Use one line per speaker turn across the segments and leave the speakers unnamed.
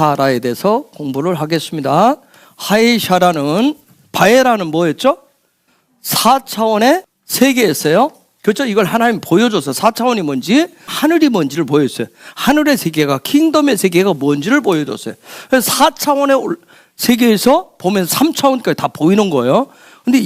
하이샤라에 대해서 공부를 하겠습니다. 하이샤라는 바에라는 뭐였죠? 4차원의 세계였어요. 그렇죠? 이걸 하나님 보여줘서 4차원이 뭔지, 하늘이 뭔지를 보여줬어요. 하늘의 세계가, 킹덤의 세계가 뭔지를 보여줬어요. 그래서 4차원의 세계에서 보면 3차원까지 다 보이는 거예요. 근데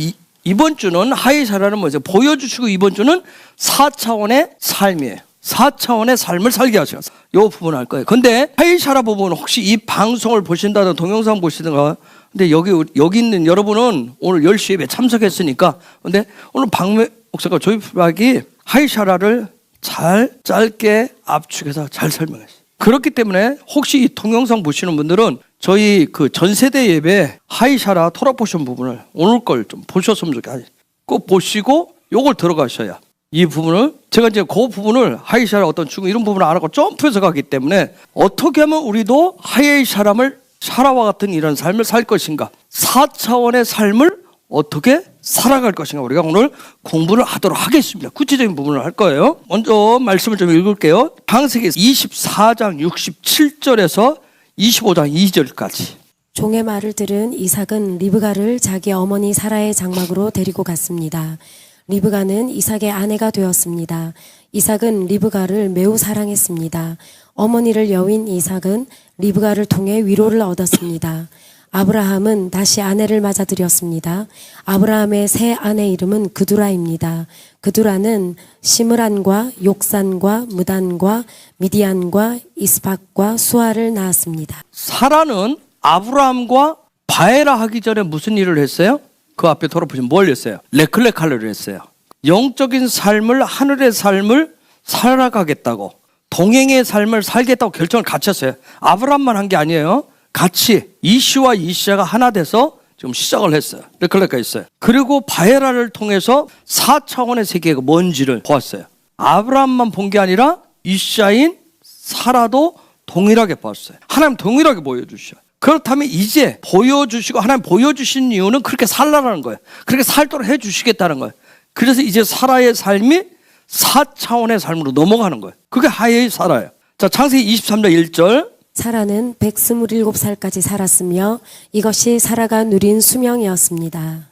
이번 주는 하이샤라는 뭐죠? 보여주시고 이번 주는 4차원의 삶이에요. 4차원의 삶을 살게 하셔서 이 부분을 할 거예요. 근데 하이샤라 부분은 혹시 이 방송을 보신다든 동영상 보시든가, 근데 여기 있는 여러분은 오늘 10시 예배 참석했으니까, 근데 오늘 박매 목사가 조이프박이 하이샤라를 잘 짧게 압축해서 잘 설명했어요. 그렇기 때문에 혹시 이 동영상 보시는 분들은 저희 그 전세대 예배 하이샤라 토라 포션 부분을 오늘 걸 좀 보셨으면 좋겠어요. 꼭 보시고 요걸 들어가셔야 이 부분을, 제가 이제 그 부분을 하이샤라 어떤 죽음 이런 부분을 안 하고 점프해서 가기 때문에 어떻게 하면 우리도 하이샤라를 샤라와 같은 이런 삶을 살 것인가, 4차원의 삶을 어떻게 살아갈 것인가, 우리가 오늘 공부를 하도록 하겠습니다. 구체적인 부분을 할 거예요. 먼저 말씀을 좀 읽을게요. 창세기 24장 67절에서 25장 2절까지.
종의 말을 들은 이삭은 리브가를 자기 어머니 사라의 장막으로 데리고 갔습니다. 리브가는 이삭의 아내가 되었습니다. 이삭은 리브가를 매우 사랑했습니다. 어머니를 여윈 이삭은 리브가를 통해 위로를 얻었습니다. 아브라함은 다시 아내를 맞아들였습니다. 아브라함의 새 아내 이름은 그두라입니다. 그두라는 시므란과 욕산과 무단과 미디안과 이스박과 수아를 낳았습니다.
사라는 아브라함과 바에라 하기 전에 무슨 일을 했어요? 그 앞에 돌아보시면 뭘 했어요? 레클레칼을 했어요. 영적인 삶을, 하늘의 삶을 살아가겠다고, 동행의 삶을 살겠다고 결정을 같이 했어요. 아브라함만 한 게 아니에요. 같이 이시와 이시아가 하나 돼서 지금 시작을 했어요. 레클레카 있어요. 그리고 바에라를 통해서 4차원의 세계가 뭔지를 보았어요. 아브라함만 본 게 아니라 이시아인 사라도 동일하게 보았어요. 하나님 동일하게 보여주셔요. 그렇다면 이제 보여주시고, 하나님 보여주신 이유는 그렇게 살라는 거예요. 그렇게 살도록 해주시겠다는 거예요. 그래서 이제 사라의 삶이 4차원의 삶으로 넘어가는 거예요. 그게 하의 사라예요. 자, 창세기 23장 1절.
사라는 127살까지 살았으며 이것이 사라가 누린 수명이었습니다.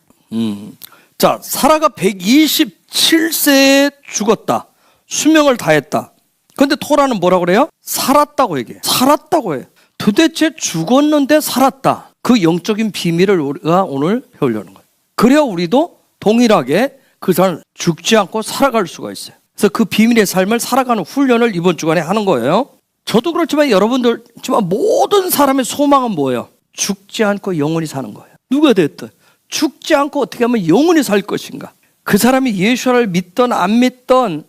자, 사라가 127세에 죽었다. 수명을 다했다. 그런데 토라는 뭐라고 그래요? 살았다고 얘기해요. 살았다고 해요. 도대체 죽었는데 살았다. 그 영적인 비밀을 우리가 오늘 배우려는 거예요. 그래야 우리도 동일하게 그 삶을 죽지 않고 살아갈 수가 있어요. 그래서 그 비밀의 삶을 살아가는 훈련을 이번 주간에 하는 거예요. 저도 그렇지만 여러분들, 모든 사람의 소망은 뭐예요? 죽지 않고 영원히 사는 거예요. 누가 됐든 죽지 않고 어떻게 하면 영원히 살 것인가. 그 사람이 예수를 믿던 안 믿던,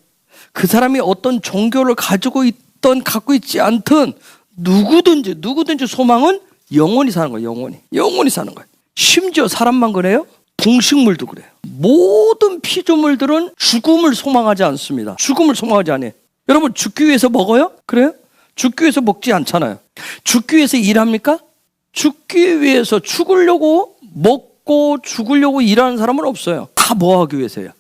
그 사람이 어떤 종교를 가지고 있던 갖고 있지 않든, 누구든지 소망은 영원히 사는 거예요. 영원히 사는 거예요. 심지어 사람만 그래요? 동식물도 그래요. 모든 피조물들은 죽음을 소망하지 않습니다. 죽음을 소망하지 않아요. 여러분, 죽기 위해서 먹어요? 그래요? 죽기 위해서 먹지 않잖아요. 죽기 위해서 일합니까? 죽기 위해서 죽으려고 먹고 죽으려고 일하는 사람은 없어요. 다 뭐 하기 위해서요?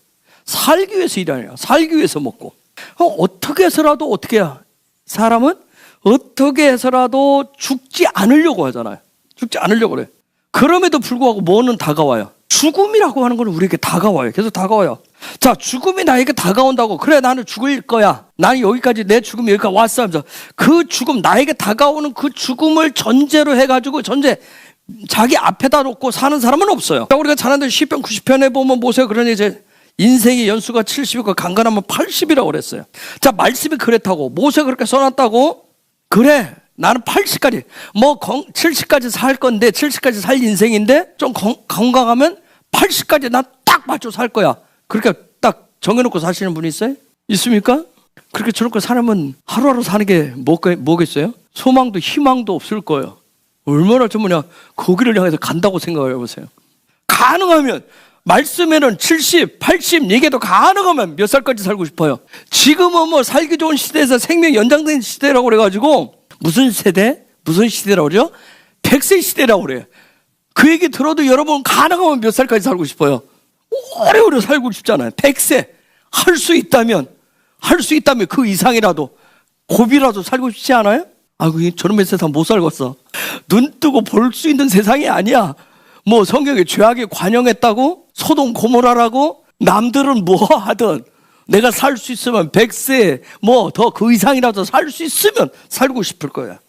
살기 위해서 일하네요. 살기 위해서 먹고. 어떻게 해서라도, 어떻게 해야? 사람은 어떻게 해서라도 죽지 않으려고 하잖아요. 죽지 않으려고 그래요. 그럼에도 불구하고 뭐는 다가와요? 죽음이라고 하는 건 우리에게 다가와요. 계속 다가와요. 자, 죽음이 나에게 다가온다고, 그래 나는 죽을 거야, 나는 여기까지, 내 죽음이 여기까지 왔어 하면서 그 죽음, 나에게 다가오는 그 죽음을 전제로 해가지고 자기 앞에다 놓고 사는 사람은 없어요. 우리가 잘 아는 시편 90편에 보면 모세가 그러니 이제 인생의 연수가 70이고 강건하면 80이라고 그랬어요. 자, 말씀이 그렇다고, 모세가 그렇게 써놨다고, 그래 나는 80까지 70까지 살 건데, 70까지 살 인생인데 좀 건강하면 80까지 난 딱 맞춰 살 거야, 그렇게 딱 정해놓고 사시는 분이 있어요? 있습니까? 그렇게 저렇게 사람은 하루하루 사는 게 뭐겠어요? 소망도 희망도 없을 거예요. 얼마나 거기를 향해서 간다고 생각을 해보세요. 가능하면 말씀에는 70, 80 얘기해도 가능하면 몇 살까지 살고 싶어요? 지금은 살기 좋은 시대에서 생명 연장된 시대라고 그래가지고, 무슨 세대? 무슨 시대라고 그래요? 100세 시대라고 그래요. 그 얘기 들어도 여러분 가능하면 몇 살까지 살고 싶어요? 오래오래 살고 싶잖아요. 100세 할 수 있다면 그 이상이라도, 고비라도 살고 싶지 않아요? 아이고, 저놈의 세상 못 살겠어. 눈 뜨고 볼 수 있는 세상이 아니야. 뭐 성경에 죄악에 관영했다고? 소돔 고모라라고? 남들은 뭐 하든 내가 살 수 있으면 100세 뭐 더 그 이상이라도 살 수 있으면 살고 싶을 거야.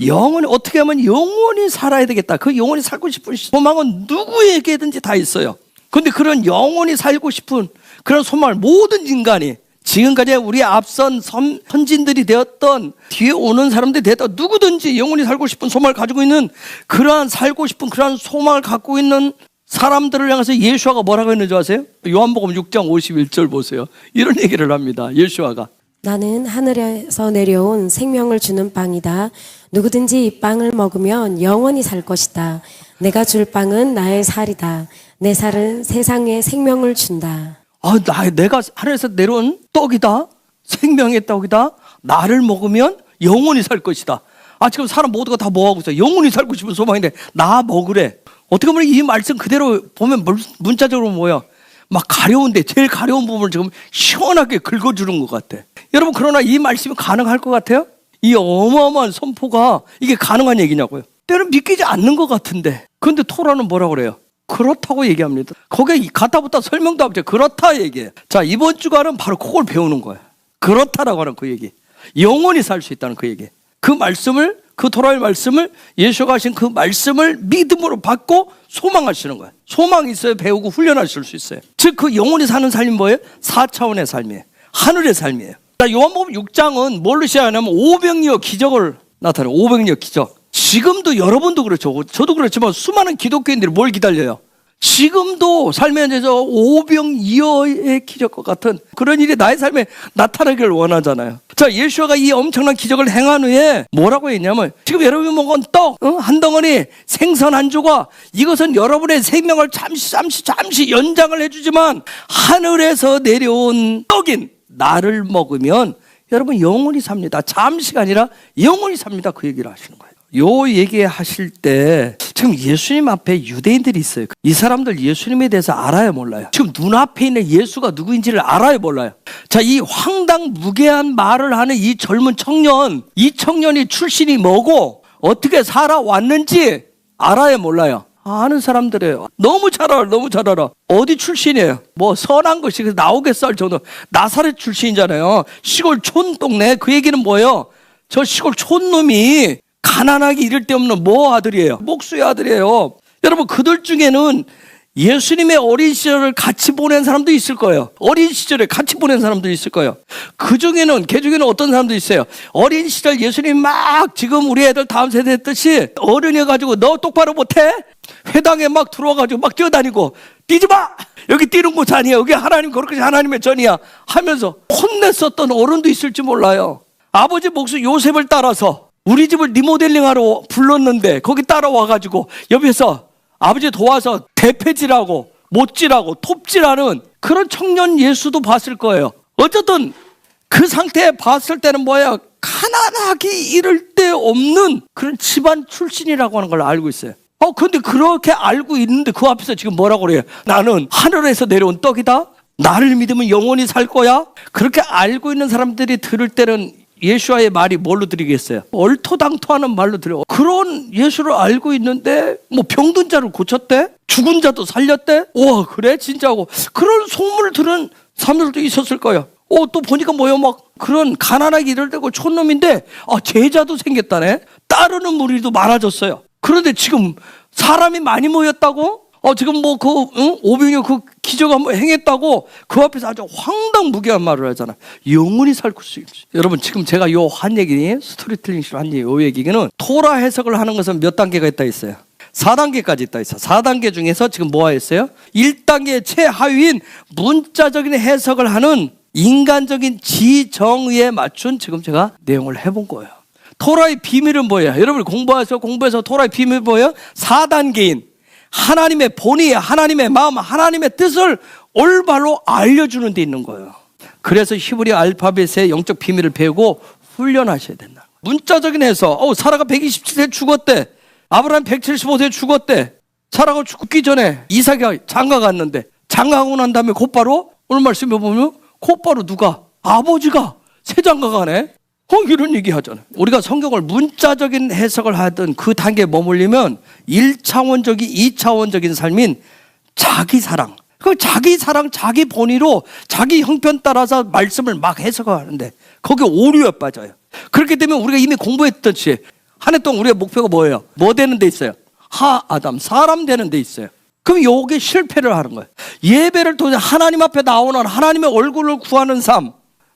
영원히, 어떻게 하면 영원히 살아야 되겠다. 그 영원히 살고 싶은 소망은 누구에게든지 다 있어요. 근데 그런 영원히 살고 싶은 그런 소망을 모든 인간이, 지금까지 우리 앞선 선진들이 되었던, 뒤에 오는 사람들이 되었던 누구든지 영원히 살고 싶은 소망을 가지고 있는, 그러한 살고 싶은 그러한 소망을 갖고 있는 사람들을 향해서 예수아가 뭐라고 했는지 아세요? 요한복음 6장 51절 보세요. 이런 얘기를 합니다. 예수아가.
나는 하늘에서 내려온 생명을 주는 빵이다. 누구든지 이 빵을 먹으면 영원히 살 것이다. 내가 줄 빵은 나의 살이다. 내 살은 세상에 생명을 준다.
내가 하늘에서 내려온 떡이다. 생명의 떡이다. 나를 먹으면 영원히 살 것이다. 지금 사람 모두가 다 뭐하고 있어? 영원히 살고 싶은 소망인데 나 먹으래. 어떻게 보면 이 말씀 그대로 보면 문자적으로 뭐야? 막 가려운데 제일 가려운 부분을 지금 시원하게 긁어주는 것 같아. 여러분, 그러나 이 말씀이 가능할 것 같아요? 이 어마어마한 선포가 이게 가능한 얘기냐고요? 때는 믿기지 않는 것 같은데. 근데 토라는 뭐라고 그래요? 그렇다고 얘기합니다. 거기에 가타부터 설명도 없죠. 그렇다 얘기해. 자, 이번 주간은 바로 그걸 배우는 거예요. 그렇다라고 하는 그 얘기. 영원히 살 수 있다는 그 얘기. 그 말씀을, 그 토라의 말씀을, 예수가 하신 그 말씀을 믿음으로 받고 소망하시는 거예요. 소망이 있어야 배우고 훈련하실 수 있어요. 즉, 그 영원히 사는 삶이 뭐예요? 4차원의 삶이에요. 하늘의 삶이에요. 자, 요한복음 6장은 뭘로 시작하냐면 오병이어 기적을 나타내요. 오병이어 기적. 지금도 여러분도 그렇죠. 저도 그렇지만 수많은 기독교인들이 뭘 기다려요? 지금도 삶의 현장에서 오병이어의 기적과 같은 그런 일이 나의 삶에 나타나기를 원하잖아요. 자, 예수가 이 엄청난 기적을 행한 후에 뭐라고 했냐면, 지금 여러분이 먹은 떡 한 덩어리, 생선 한 조각, 이것은 여러분의 생명을 잠시 연장을 해주지만 하늘에서 내려온 떡인 나를 먹으면 여러분 영원히 삽니다. 잠시가 아니라 영원히 삽니다. 그 얘기를 하시는 거예요. 요 얘기하실 때 지금 예수님 앞에 유대인들이 있어요. 이 사람들 예수님에 대해서 알아요, 몰라요? 지금 눈앞에 있는 예수가 누구인지를 알아요, 몰라요? 자, 이 황당무계한 말을 하는 이 젊은 청년, 이 청년이 출신이 뭐고 어떻게 살아왔는지 알아요, 몰라요? 아는 사람들이에요. 너무 잘 알아, 너무 잘 알아. 어디 출신이에요? 뭐 선한 것이 나오겠어 할 정도. 나사렛 출신이잖아요. 시골 촌 동네. 그 얘기는 뭐예요? 저 시골 촌놈이 가난하게 이를 데 없는 뭐 아들이에요? 목수의 아들이에요. 여러분, 그들 중에는 예수님의 어린 시절을 같이 보낸 사람도 있을 거예요. 어린 시절에 같이 보낸 사람도 있을 거예요. 그 중에는 어떤 사람도 있어요. 어린 시절 예수님 막 지금 우리 애들 다음 세대 했듯이 어른이어가지고 너 똑바로 못해? 회당에 막 들어와가지고 막 뛰어다니고 뛰지 마! 여기 뛰는 곳 아니야. 여기 하나님 그렇게 하나님의 전이야 하면서 혼냈었던 어른도 있을지 몰라요. 아버지 목수 요셉을 따라서 우리 집을 리모델링하러 불렀는데 거기 따라와가지고 옆에서 아버지 도와서 대패질하고 못질하고 톱질하는 그런 청년 예수도 봤을 거예요. 어쨌든 그 상태에 봤을 때는 뭐야? 가난하기 이를 데 없는 그런 집안 출신이라고 하는 걸 알고 있어요. 근데 그렇게 알고 있는데 그 앞에서 지금 뭐라고 그래요? 나는 하늘에서 내려온 떡이다. 나를 믿으면 영원히 살 거야. 그렇게 알고 있는 사람들이 들을 때는 예수와의 말이 뭘로 드리겠어요? 얼토당토하는 말로 드려. 그런 예수를 알고 있는데 뭐 병든 자를 고쳤대? 죽은 자도 살렸대? 와, 그래? 진짜고. 그런 소문을 들은 사람들도 있었을 거예요. 또 보니까 뭐요? 막 그런 가난하게 일을 대고 촌놈인데 제자도 생겼다네. 따르는 무리도 많아졌어요. 그런데 지금 사람이 많이 모였다고? 지금 뭐 오병이어 그 기적 한번 행했다고 그 앞에서 아주 황당무계한 말을 하잖아. 영원히 살 수 있지. 여러분, 지금 제가 요 한 얘기, 스토리텔링식으로 한 얘기, 요 얘기는 토라 해석을 하는 것은 몇 단계가 있다 있어요? 4단계까지 있다 있어. 4단계 중에서 지금 뭐 했어요? 1단계 최하위인 문자적인 해석을 하는 인간적인 지정의에 맞춘 지금 제가 내용을 해본 거예요. 토라의 비밀은 뭐예요? 여러분 공부해서 토라의 비밀이 뭐예요? 4단계인 하나님의 본의, 하나님의 마음, 하나님의 뜻을 올바로 알려주는 데 있는 거예요. 그래서 히브리 알파벳의 영적 비밀을 배우고 훈련하셔야 된다. 문자적인 해석, 사라가 127세 죽었대. 아브라함 175세 죽었대. 사라가 죽기 전에 이삭이 장가 갔는데 장가하고 난 다음에 곧바로 오늘 말씀에 보면 곧바로 누가? 아버지가 새 장가 가네. 이런 얘기 하잖아요. 우리가 성경을 문자적인 해석을 하던 그 단계에 머물리면 1차원적인 2차원적인 삶인 자기 사랑, 그 자기 사랑, 자기 본의로 자기 형편 따라서 말씀을 막 해석하는데 거기에 오류에 빠져요. 그렇게 되면 우리가 이미 공부했듯이 한 해 동안 우리의 목표가 뭐예요? 뭐 되는 데 있어요? 아담, 사람 되는 데 있어요. 그럼 요게 실패를 하는 거예요. 예배를 통해 하나님 앞에 나오는 하나님의 얼굴을 구하는 삶,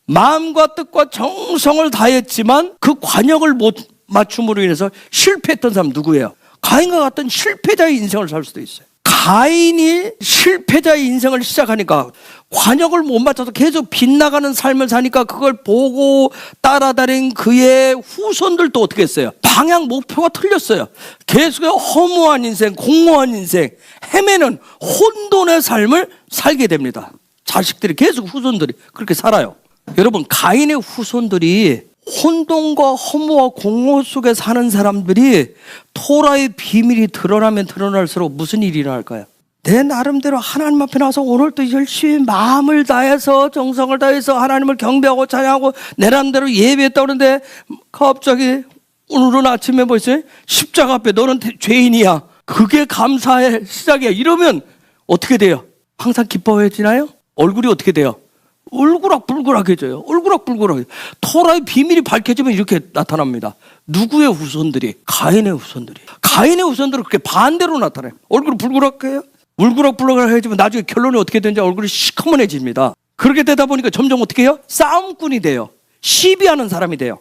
마음과 뜻과 정성을 다했지만 그 관역을 못 맞춤으로 인해서 실패했던 사람 누구예요? 가인과 같은 실패자의 인생을 살 수도 있어요. 가인이 실패자의 인생을 시작하니까 관역을 못 맞춰서 계속 빗나가는 삶을 사니까 그걸 보고 따라다닌 그의 후손들도 어떻게 했어요? 방향 목표가 틀렸어요. 계속 허무한 인생, 공허한 인생, 헤매는 혼돈의 삶을 살게 됩니다. 자식들이 계속 후손들이 그렇게 살아요. 여러분, 가인의 후손들이 혼돈과 허무와 공허 속에 사는 사람들이 토라의 비밀이 드러나면 드러날수록 무슨 일이 일어날까요? 내 나름대로 하나님 앞에 나와서 오늘도 열심히 마음을 다해서 정성을 다해서 하나님을 경배하고 찬양하고 내 나름대로 예배했다고 그러는데 갑자기 오늘은 아침에 뭐 있어요? 십자가 앞에 너는 죄인이야. 그게 감사의 시작이야. 이러면 어떻게 돼요? 항상 기뻐해지나요? 얼굴이 어떻게 돼요? 울그락불그락해져요. 울그락불그락. 토라의 비밀이 밝혀지면 이렇게 나타납니다. 누구의 후손들이? 가인의 후손들이. 가인의 후손들은 그렇게 반대로 나타나요. 얼굴이 불그락해요. 울그락불그락해지면 나중에 결론이 어떻게 되는지 얼굴이 시커먼해집니다. 그렇게 되다 보니까 점점 어떻게 해요? 싸움꾼이 돼요. 시비하는 사람이 돼요.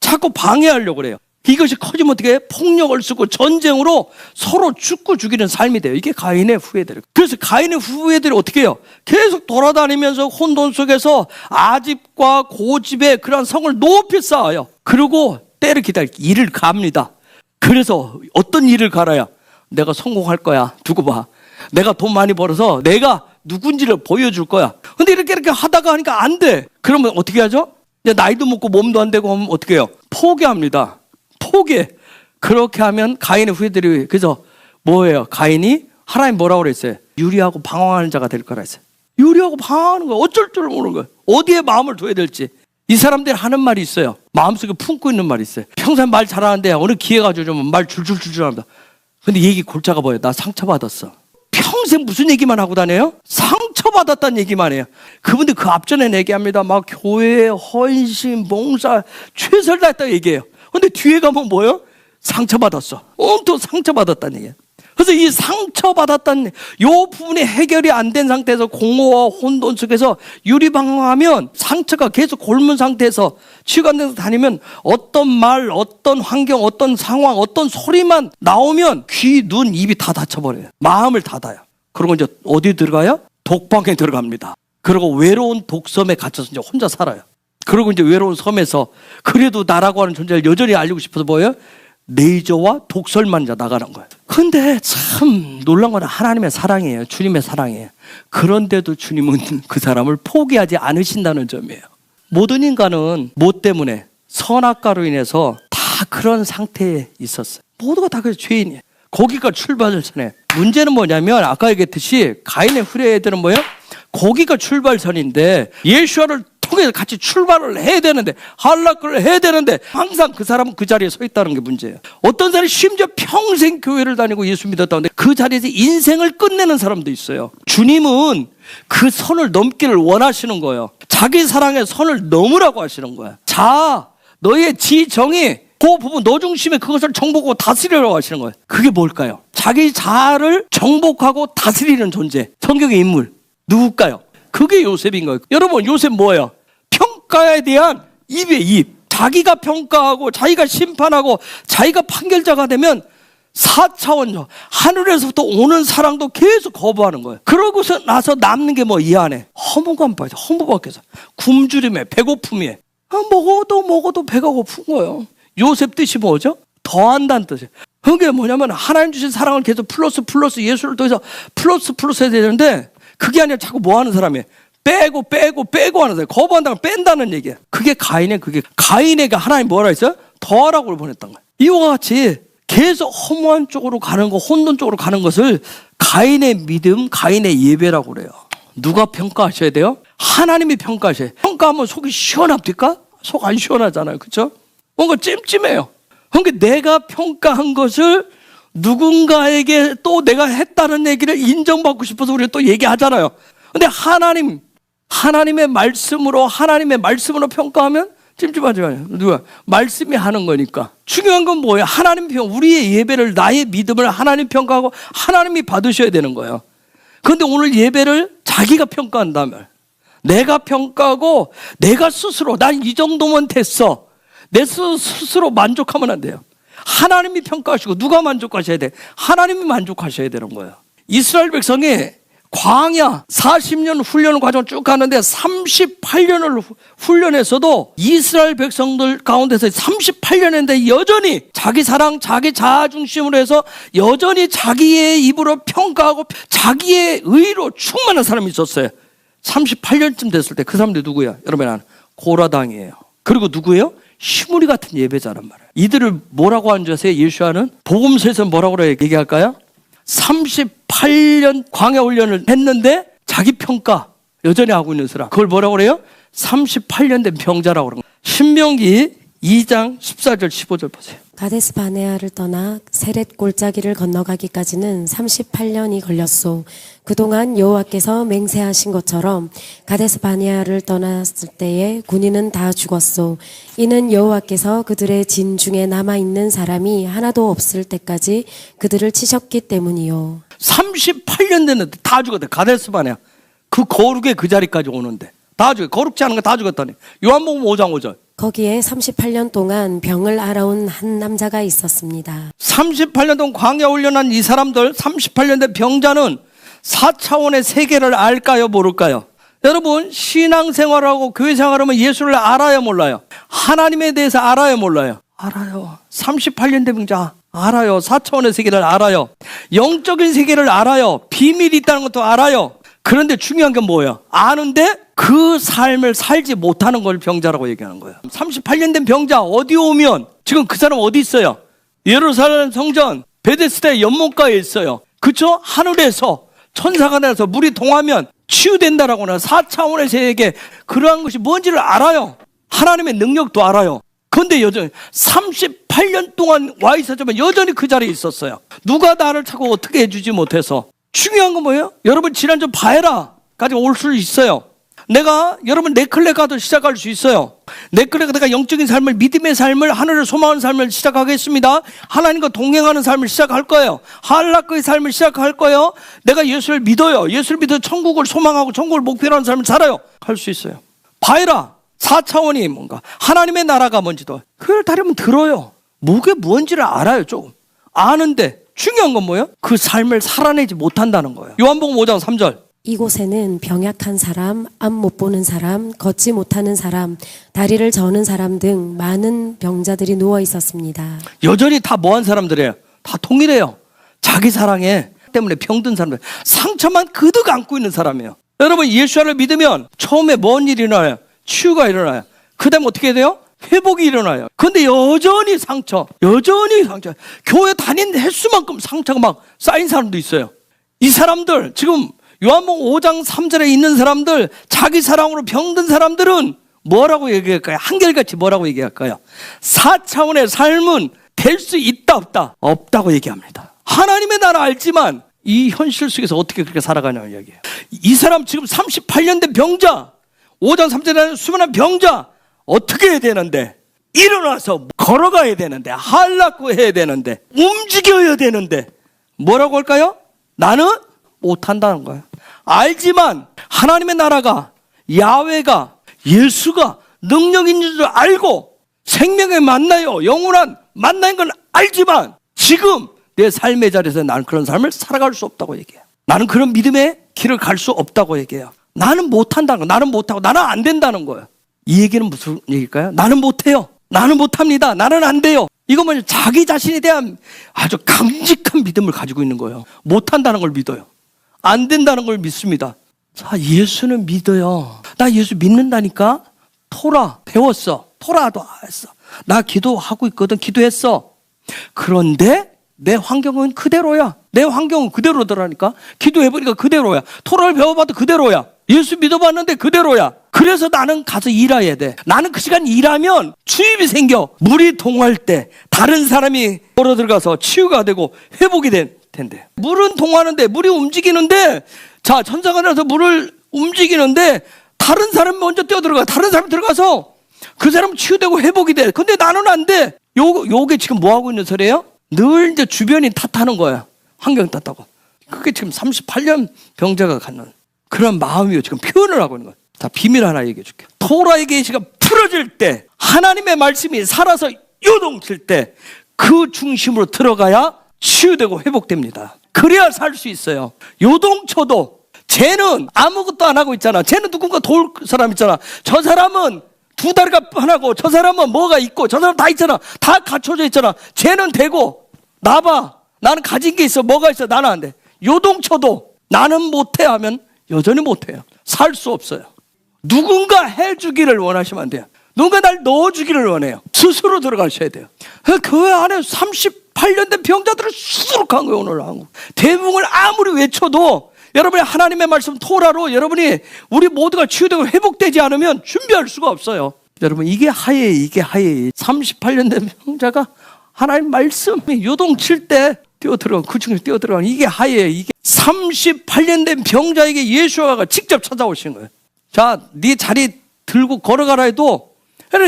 자꾸 방해하려고 그래요. 이것이 커지면 어떻게 해요? 폭력을 쓰고 전쟁으로 서로 죽고 죽이는 삶이 돼요. 이게 가인의 후예들. 그래서 가인의 후예들이 어떻게 해요? 계속 돌아다니면서 혼돈 속에서 아집과 고집의 그런 성을 높이 쌓아요. 그리고 때를 기다리고 일을 갑니다. 그래서 어떤 일을 갈아야 내가 성공할 거야. 두고 봐. 내가 돈 많이 벌어서 내가 누군지를 보여줄 거야. 근데 이렇게 하다가 하니까 안 돼. 그러면 어떻게 하죠? 이제 나이도 먹고 몸도 안 되고 하면 어떻게 해요? 포기합니다. 포기해. 그렇게 하면 가인의 후예들이 그래서 뭐예요? 가인이 하나님 뭐라고 그랬어요? 유리하고 방황하는 자가 될 거라 했어요. 유리하고 방황하는 거예요. 어쩔 줄 모르는 거예요. 어디에 마음을 둬야 될지. 이 사람들이 하는 말이 있어요. 마음속에 품고 있는 말이 있어요. 평소에 말 잘하는데 어느 기회가 가지고 좀 말 줄줄줄줄 합니다. 근데 얘기 골자가 뭐예요? 나 상처받았어. 평생 무슨 얘기만 하고 다녀요? 상처받았다는 얘기만 해요. 그분들 그 앞전에 얘기합니다. 막 교회에 헌신, 봉사, 최선을 다했다고 얘기해요. 근데 뒤에 가면 뭐예요? 상처받았어. 또 상처받았다는 얘기예요. 그래서 이 상처받았다는 요 부분이 해결이 안 된 상태에서 공허와 혼돈 속에서 유리방황하면 상처가 계속 곪은 상태에서 치유가 안 돼서 다니면 어떤 말, 어떤 환경, 어떤 상황, 어떤 소리만 나오면 귀, 눈, 입이 다 닫혀버려요. 마음을 닫아요. 그리고 이제 어디 들어가요? 독방에 들어갑니다. 그리고 외로운 독섬에 갇혀서 이제 혼자 살아요. 그리고 이제 외로운 섬에서 그래도 나라고 하는 존재를 여전히 알리고 싶어서 뭐예요? 레이저와 독설만 이제 나가는 거예요. 근데 참 놀라운 건 하나님의 사랑이에요. 주님의 사랑이에요. 그런데도 주님은 그 사람을 포기하지 않으신다는 점이에요. 모든 인간은 뭐 때문에? 선악과로 인해서 다 그런 상태에 있었어요. 모두가 다 그래서 죄인이에요. 거기가 출발선이에요. 문제는 뭐냐면 아까 얘기했듯이 가인의 후예들은 뭐예요? 거기가 출발선인데 예수와를 통해서 같이 출발을 해야 되는데 한락을 해야 되는데 항상 그 사람은 그 자리에 서 있다는 게 문제예요. 어떤 사람이 심지어 평생 교회를 다니고 예수 믿었다는데 그 자리에서 인생을 끝내는 사람도 있어요. 주님은 그 선을 넘기를 원하시는 거예요. 자기 사랑의 선을 넘으라고 하시는 거예요. 자, 너의 지정이 그 부분 너 중심에 그것을 정복하고 다스리라고 하시는 거예요. 그게 뭘까요? 자기 자아를 정복하고 다스리는 존재. 성경의 인물 누굴까요? 그게 요셉인 거예요. 여러분, 요셉 뭐예요? 평가에 대한 입의 입. 자기가 평가하고 자기가 심판하고 자기가 판결자가 되면 4차원적 하늘에서부터 오는 사랑도 계속 거부하는 거예요. 그러고서 나서 남는 게 뭐 이 안에 허무감 빠져. 허무밖에서 굶주림에 배고픔에 먹어도 배가 고픈 거예요. 요셉 뜻이 뭐죠? 더한다는 뜻이에요. 그게 뭐냐면 하나님 주신 사랑을 계속 플러스 예수를 통해서 플러스 해야 되는데 그게 아니라 자꾸 뭐 하는 사람이에요? 빼고 하는 사람. 거부한다면 뺀다는 얘기야. 그게 가인에게 하나님 뭐라 했어요? 더하라고 보냈던 거예요. 이와 같이 계속 허무한 쪽으로 가는 거, 혼돈 쪽으로 가는 것을 가인의 믿음, 가인의 예배라고 그래요. 누가 평가하셔야 돼요? 하나님이 평가하셔야 돼요. 평가하면 속이 시원합니까? 속 안 시원하잖아요. 그렇죠? 뭔가 찜찜해요. 그러니까 내가 평가한 것을 누군가에게 또 내가 했다는 얘기를 인정받고 싶어서 우리가 또 얘기하잖아요. 근데 하나님의 말씀으로 평가하면 찜찜하잖아요. 누가? 말씀이 하는 거니까. 중요한 건 뭐예요? 하나님 우리의 예배를, 나의 믿음을 하나님 평가하고 하나님이 받으셔야 되는 거예요. 그런데 오늘 예배를 자기가 평가한다면, 내가 평가하고 내가 스스로 난 이 정도면 됐어, 내 스스로 만족하면 안 돼요. 하나님이 평가하시고. 누가 만족하셔야 돼? 하나님이 만족하셔야 되는 거예요. 이스라엘 백성이 광야 40년 훈련 과정을 쭉 가는데 38년을 훈련해서도 이스라엘 백성들 가운데서 38년인데 여전히 자기 사랑, 자기 자아 중심으로 해서 여전히 자기의 입으로 평가하고 자기의 의로 충만한 사람이 있었어요. 38년쯤 됐을 때 그 사람들이 누구야? 여러분, 아는 고라당이에요. 그리고 누구예요? 시무리 같은 예배자란 말이에요. 이들을 뭐라고 하는 줄 아세요? 예수와는 복음서에서 뭐라고 얘기할까요? 38년 광야 훈련을 했는데 자기 평가 여전히 하고 있는 사람, 그걸 뭐라고 그래요? 38년 된 병자라고 그러는 거예요. 신명기 2장 14절 15절 보세요.
가데스 바네아를 떠나 세렛 골짜기를 건너가기까지는 38년이 걸렸소. 그동안 여호와께서 맹세하신 것처럼 가데스 바네아를 떠났을 때에 군인은 다 죽었소. 이는 여호와께서 그들의 진 중에 남아있는 사람이 하나도 없을 때까지 그들을 치셨기 때문이요.
38년 됐는데 다 죽었대. 가데스 바네아 그 거룩의 그 자리까지 오는데 다 죽었어. 거룩지 않은 거 다 죽었다니. 요한복음 5장 5절.
거기에 38년 동안 병을 앓아온 한 남자가 있었습니다.
38년 동안 광야 훈련한 이 사람들, 38년 된 병자는 4차원의 세계를 알까요, 모를까요? 여러분, 신앙생활하고 교회생활하면 예수를 알아요, 몰라요? 하나님에 대해서 알아요, 몰라요? 알아요. 38년 된 병자 알아요. 4차원의 세계를 알아요. 영적인 세계를 알아요. 비밀이 있다는 것도 알아요. 그런데 중요한 게 뭐예요? 아는데 그 삶을 살지 못하는 걸 병자라고 얘기하는 거예요. 38년 된 병자 어디 오면, 지금 그 사람 어디 있어요? 예루살렘 성전 베데스다 연못가에 있어요. 그쵸? 하늘에서 천사가 내려서 물이 동하면 치유된다라고 하는 4차원의 세계, 그러한 것이 뭔지를 알아요. 하나님의 능력도 알아요. 그런데 여전히 38년 동안 와 있었지만 여전히 그 자리에 있었어요. 누가 나를 찾고 어떻게 해주지 못해서. 중요한 건 뭐예요? 여러분, 지난주 바해라 까지 올 수 있어요. 내가 여러분 네클레가도 시작할 수 있어요. 네클레가 내가 영적인 삶을, 믿음의 삶을, 하늘을 소망하는 삶을 시작하겠습니다. 하나님과 동행하는 삶을 시작할 거예요. 할락의 삶을 시작할 거예요. 내가 예수를 믿어요. 예수를 믿어 천국을 소망하고 천국을 목표로 하는 삶을 살아요. 할 수 있어요. 바해라 4차원이 뭔가, 하나님의 나라가 뭔지도 그걸 다르면 들어요. 뭐게 뭔지를 알아요. 조금 아는데 중요한 건 뭐예요? 그 삶을 살아내지 못한다는 거예요. 요한복음 5장 3절.
이곳에는 병약한 사람, 앞 못 보는 사람, 걷지 못하는 사람, 다리를 저는 사람 등 많은 병자들이 누워 있었습니다.
여전히 다 뭐한 사람들이에요? 다 동일해요. 자기 사랑에 때문에 병든 사람들, 상처만 그득 안고 있는 사람이에요. 여러분, 예수를 믿으면 처음에 뭔 일이 일어나요? 치유가 일어나요. 그 다음에 어떻게 해야 돼요? 회복이 일어나요. 그런데 여전히 상처. 교회 다닌 횟수만큼 상처가 막 쌓인 사람도 있어요. 이 사람들, 지금 요한복음 5장 3절에 있는 사람들, 자기 사랑으로 병든 사람들은 뭐라고 얘기할까요? 한결같이 뭐라고 얘기할까요? 4차원의 삶은 될 수 있다, 없다? 없다고 얘기합니다. 하나님의 나라 알지만 이 현실 속에서 어떻게 그렇게 살아가냐고 얘기해요. 이 사람 지금 38년 된 병자, 5장 3절에 수많은 병자, 어떻게 해야 되는데? 일어나서 걸어가야 되는데, 할라고 해야 되는데, 움직여야 되는데, 뭐라고 할까요? 나는 못한다는 거예요. 알지만 하나님의 나라가, 야훼가, 예수가 능력 있는 줄 알고 생명에 만나요, 영원한 만나는 건 알지만 지금 내 삶의 자리에서 나는 그런 삶을 살아갈 수 없다고 얘기해요. 나는 그런 믿음의 길을 갈 수 없다고 얘기해요. 나는 못한다는 거예요. 나는 못하고 나는 안 된다는 거예요. 이 얘기는 무슨 얘기일까요? 나는 못해요. 나는 못합니다. 나는 안 돼요. 이거 뭐냐? 자기 자신에 대한 아주 강직한 믿음을 가지고 있는 거예요. 못한다는 걸 믿어요. 안 된다는 걸 믿습니다. 자, 예수는 믿어요. 나 예수 믿는다니까. 토라 배웠어. 토라도 했어. 나 기도하고 있거든. 기도했어. 그런데 내 환경은 그대로야. 내 환경은 그대로더라니까. 기도해보니까 그대로야. 토라를 배워봐도 그대로야. 예수 믿어봤는데 그대로야. 그래서 나는 가서 일해야 돼. 나는 그 시간 일하면 주입이 생겨. 물이 동할 때 다른 사람이 걸어 들어가서 치유가 되고 회복이 된대. 물은 동하는데, 물이 움직이는데, 자, 천사가 나서 물을 움직이는데 다른 사람이 먼저 뛰어들어가. 다른 사람이 들어가서 그 사람 치유되고 회복이 돼. 근데 나는 안 돼. 요게 지금 뭐 하고 있는 소리예요? 늘 이제 주변이 탓하는 거야. 환경 탓하고. 그게 지금 38년 병자가 갖는 그런 마음이요. 지금 표현을 하고 있는 거야. 자, 비밀 하나 얘기해 줄게. 토라의 계시가 풀어질 때, 하나님의 말씀이 살아서 요동칠 때 그 중심으로 들어가야 치유되고 회복됩니다. 그래야 살 수 있어요. 요동쳐도 쟤는 아무것도 안 하고 있잖아. 쟤는 누군가 도울 사람 있잖아. 저 사람은 두 다리가 하나고, 저 사람은 뭐가 있고, 저 사람 다 있잖아. 다 갖춰져 있잖아. 쟤는 되고, 나봐. 나는 가진 게 있어. 뭐가 있어. 나는 안 돼. 요동쳐도 나는 못해 하면 여전히 못해요. 살 수 없어요. 누군가 해주기를 원하시면 안 돼요. 누군가 날 넣어주기를 원해요. 스스로 들어가셔야 돼요. 교회 안에 38년 된 병자들을 수두룩한 거예요. 오늘 한국 대부분을 아무리 외쳐도 여러분이 하나님의 말씀 토라로 여러분이 우리 모두가 치유되고 회복되지 않으면 준비할 수가 없어요. 여러분, 이게 하예요. 이게 하예요. 38년 된 병자가 하나님 말씀이 요동칠 때 뛰어들어간, 그 중에 뛰어들어간, 이게 하예요. 이게 38년 된 병자에게 예수가 직접 찾아오신 거예요. 자, 네 자리 들고 걸어가라 해도,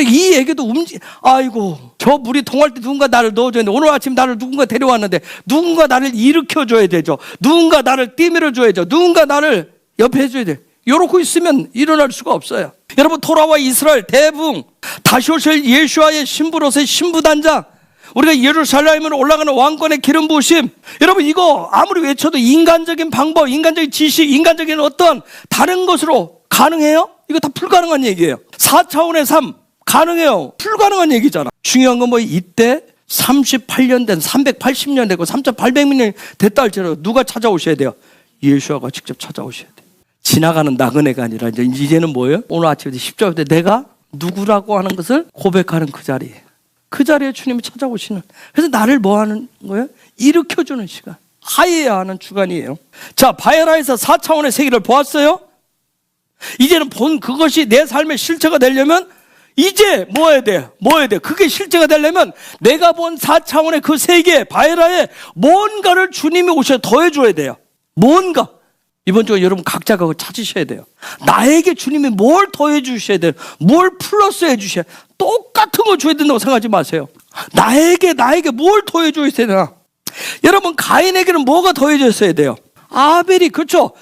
이 얘기도 아이고, 저 물이 동할 때 누군가 나를 넣어줘야 돼. 오늘 아침 나를 누군가 데려왔는데 누군가 나를 일으켜줘야 되죠. 누군가 나를 띠밀어줘야죠. 누군가 나를 옆에 해줘야 돼. 이러고 있으면 일어날 수가 없어요. 여러분, 토라와 이스라엘, 대붕, 다시 오실 예수와의 신부로서의 신부단장, 우리가 예루살렘으로 올라가는 왕권의 기름 부으심, 여러분, 이거 아무리 외쳐도 인간적인 방법, 인간적인 지식, 인간적인 어떤 다른 것으로 가능해요? 이거 다 불가능한 얘기예요. 4차원의 삶 가능해요. 불가능한 얘기잖아. 중요한 건 뭐, 이때 38년 된, 380년 되고 3800년 됐다 할지라도 누가 찾아오셔야 돼요? 예수와가 직접 찾아오셔야 돼요. 지나가는 나그네가 아니라 이제는 뭐예요? 오늘 아침에 10절 때 내가 누구라고 하는 것을 고백하는 그 자리에, 그 자리에 주님이 찾아오시는, 그래서 나를 뭐 하는 거예요? 일으켜주는 시간, 하해야 하는 주간이에요. 자, 바에라에서 4차원의 세계를 보았어요. 이제는 본 그것이 내 삶의 실체가 되려면 이제 뭐 해야 돼? 뭐 해야 돼? 그게 실체가 되려면 내가 본 4차원의 그 세계, 바에라에 뭔가를 주님이 오셔 더해줘야 돼요. 뭔가. 이번 주에 여러분 각자가 그걸 찾으셔야 돼요. 나에게 주님이 뭘 더해주셔야 돼요? 뭘 플러스 해주셔야 돼요? 똑같은 거 줘야 된다고 생각하지 마세요. 나에게 뭘 더해줘야 되나? 여러분, 가인에게는 뭐가 더해졌어야 돼요? 아벨이, 그렇죠?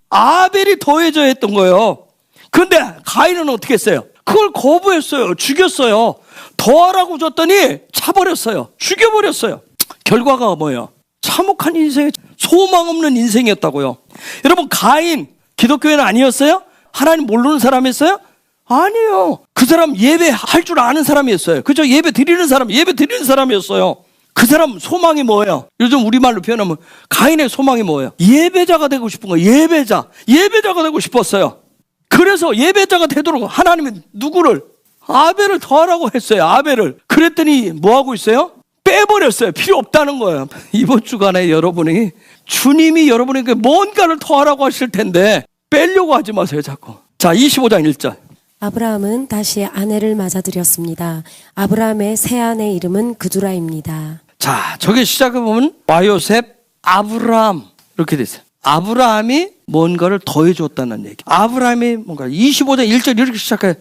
아벨이 더해져야 했던 거예요. 근데 가인은 어떻게 했어요? 그걸 거부했어요. 죽였어요. 더하라고 줬더니 차버렸어요. 죽여버렸어요. 결과가 뭐예요? 참혹한 인생의 소망 없는 인생이었다고요. 여러분, 가인 기독교인은 아니었어요? 하나님 모르는 사람이었어요? 아니에요. 그 사람 예배할 줄 아는 사람이었어요. 그죠? 예배 드리는 사람이었어요. 그 사람 소망이 뭐예요? 요즘 우리말로 표현하면 가인의 소망이 뭐예요? 예배자가 되고 싶은 거예요. 예배자가 되고 싶었어요. 그래서 예배자가 되도록 하나님이 누구를? 아벨을 더하라고 했어요. 아벨을. 그랬더니 뭐 하고 있어요? 빼버렸어요. 필요 없다는 거예요. 이번 주간에 여러분이 주님이 여러분에게 뭔가를 더하라고 하실 텐데 빼려고 하지 마세요, 자꾸. 자, 25장 1절.
아브라함은 다시 아내를 맞아들였습니다. 아브라함의 새 아내 이름은 그두라입니다.
자, 저게 시작해 보면 와요셉, 아브라함 이렇게 돼 있어요. 아브라함이 뭔가를 더해줬다는 얘기. 아브라함이 뭔가 25장 1절 이렇게 시작해.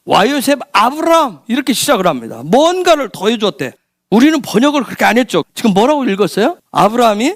와요셉, 아브라함 이렇게 시작을 합니다. 뭔가를 더해줬대. 우리는 번역을 그렇게 안 했죠. 지금 뭐라고 읽었어요? 아브라함이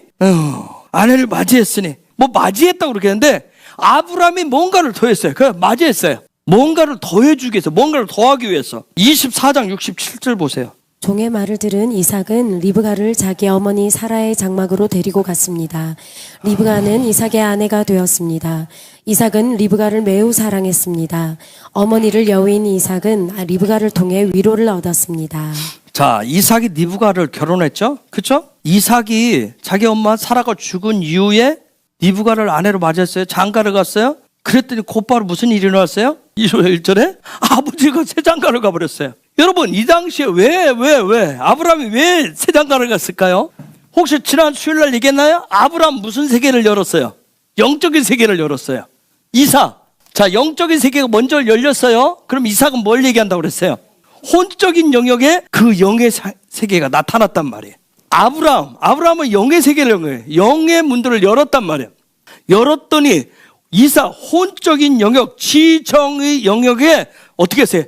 아내를 맞이했으니, 뭐 맞이했다고 그렇게 했는데 아브라함이 뭔가를 더했어요. 그래, 맞이했어요. 뭔가를 더해주기 위해서, 뭔가를 더하기 위해서. 24장 67절 보세요.
종의 말을 들은 이삭은 리브가를 자기 어머니 사라의 장막으로 데리고 갔습니다. 리브가는 이삭의 아내가 되었습니다. 이삭은 리브가를 매우 사랑했습니다. 어머니를 여우인 이삭은 리브가를 통해 위로를 얻었습니다.
자, 이삭이 리브가를 결혼했죠? 그렇죠? 이삭이 자기 엄마 사라가 죽은 이후에 리브가를 아내로 맞았어요. 장가를 갔어요. 그랬더니 곧바로 무슨 일이 일어났어요? 1절에 아버지가 새장가를 가버렸어요. 여러분, 이 당시에 왜 아브라함이 왜 새장가를 갔을까요? 혹시 지난 수요일날 얘기했나요? 아브라함 무슨 세계를 열었어요? 영적인 세계를 열었어요. 이삭. 자, 영적인 세계가 먼저 열렸어요. 그럼 이삭은 뭘 얘기한다고 그랬어요? 혼적인 영역에 그 영의 세계가 나타났단 말이에요. 아브라함은 영의 세계를 열어요. 영의 문들을 열었단 말이에요. 열었더니 이삭 혼적인 영역, 지정의 영역에 어떻게 했어요?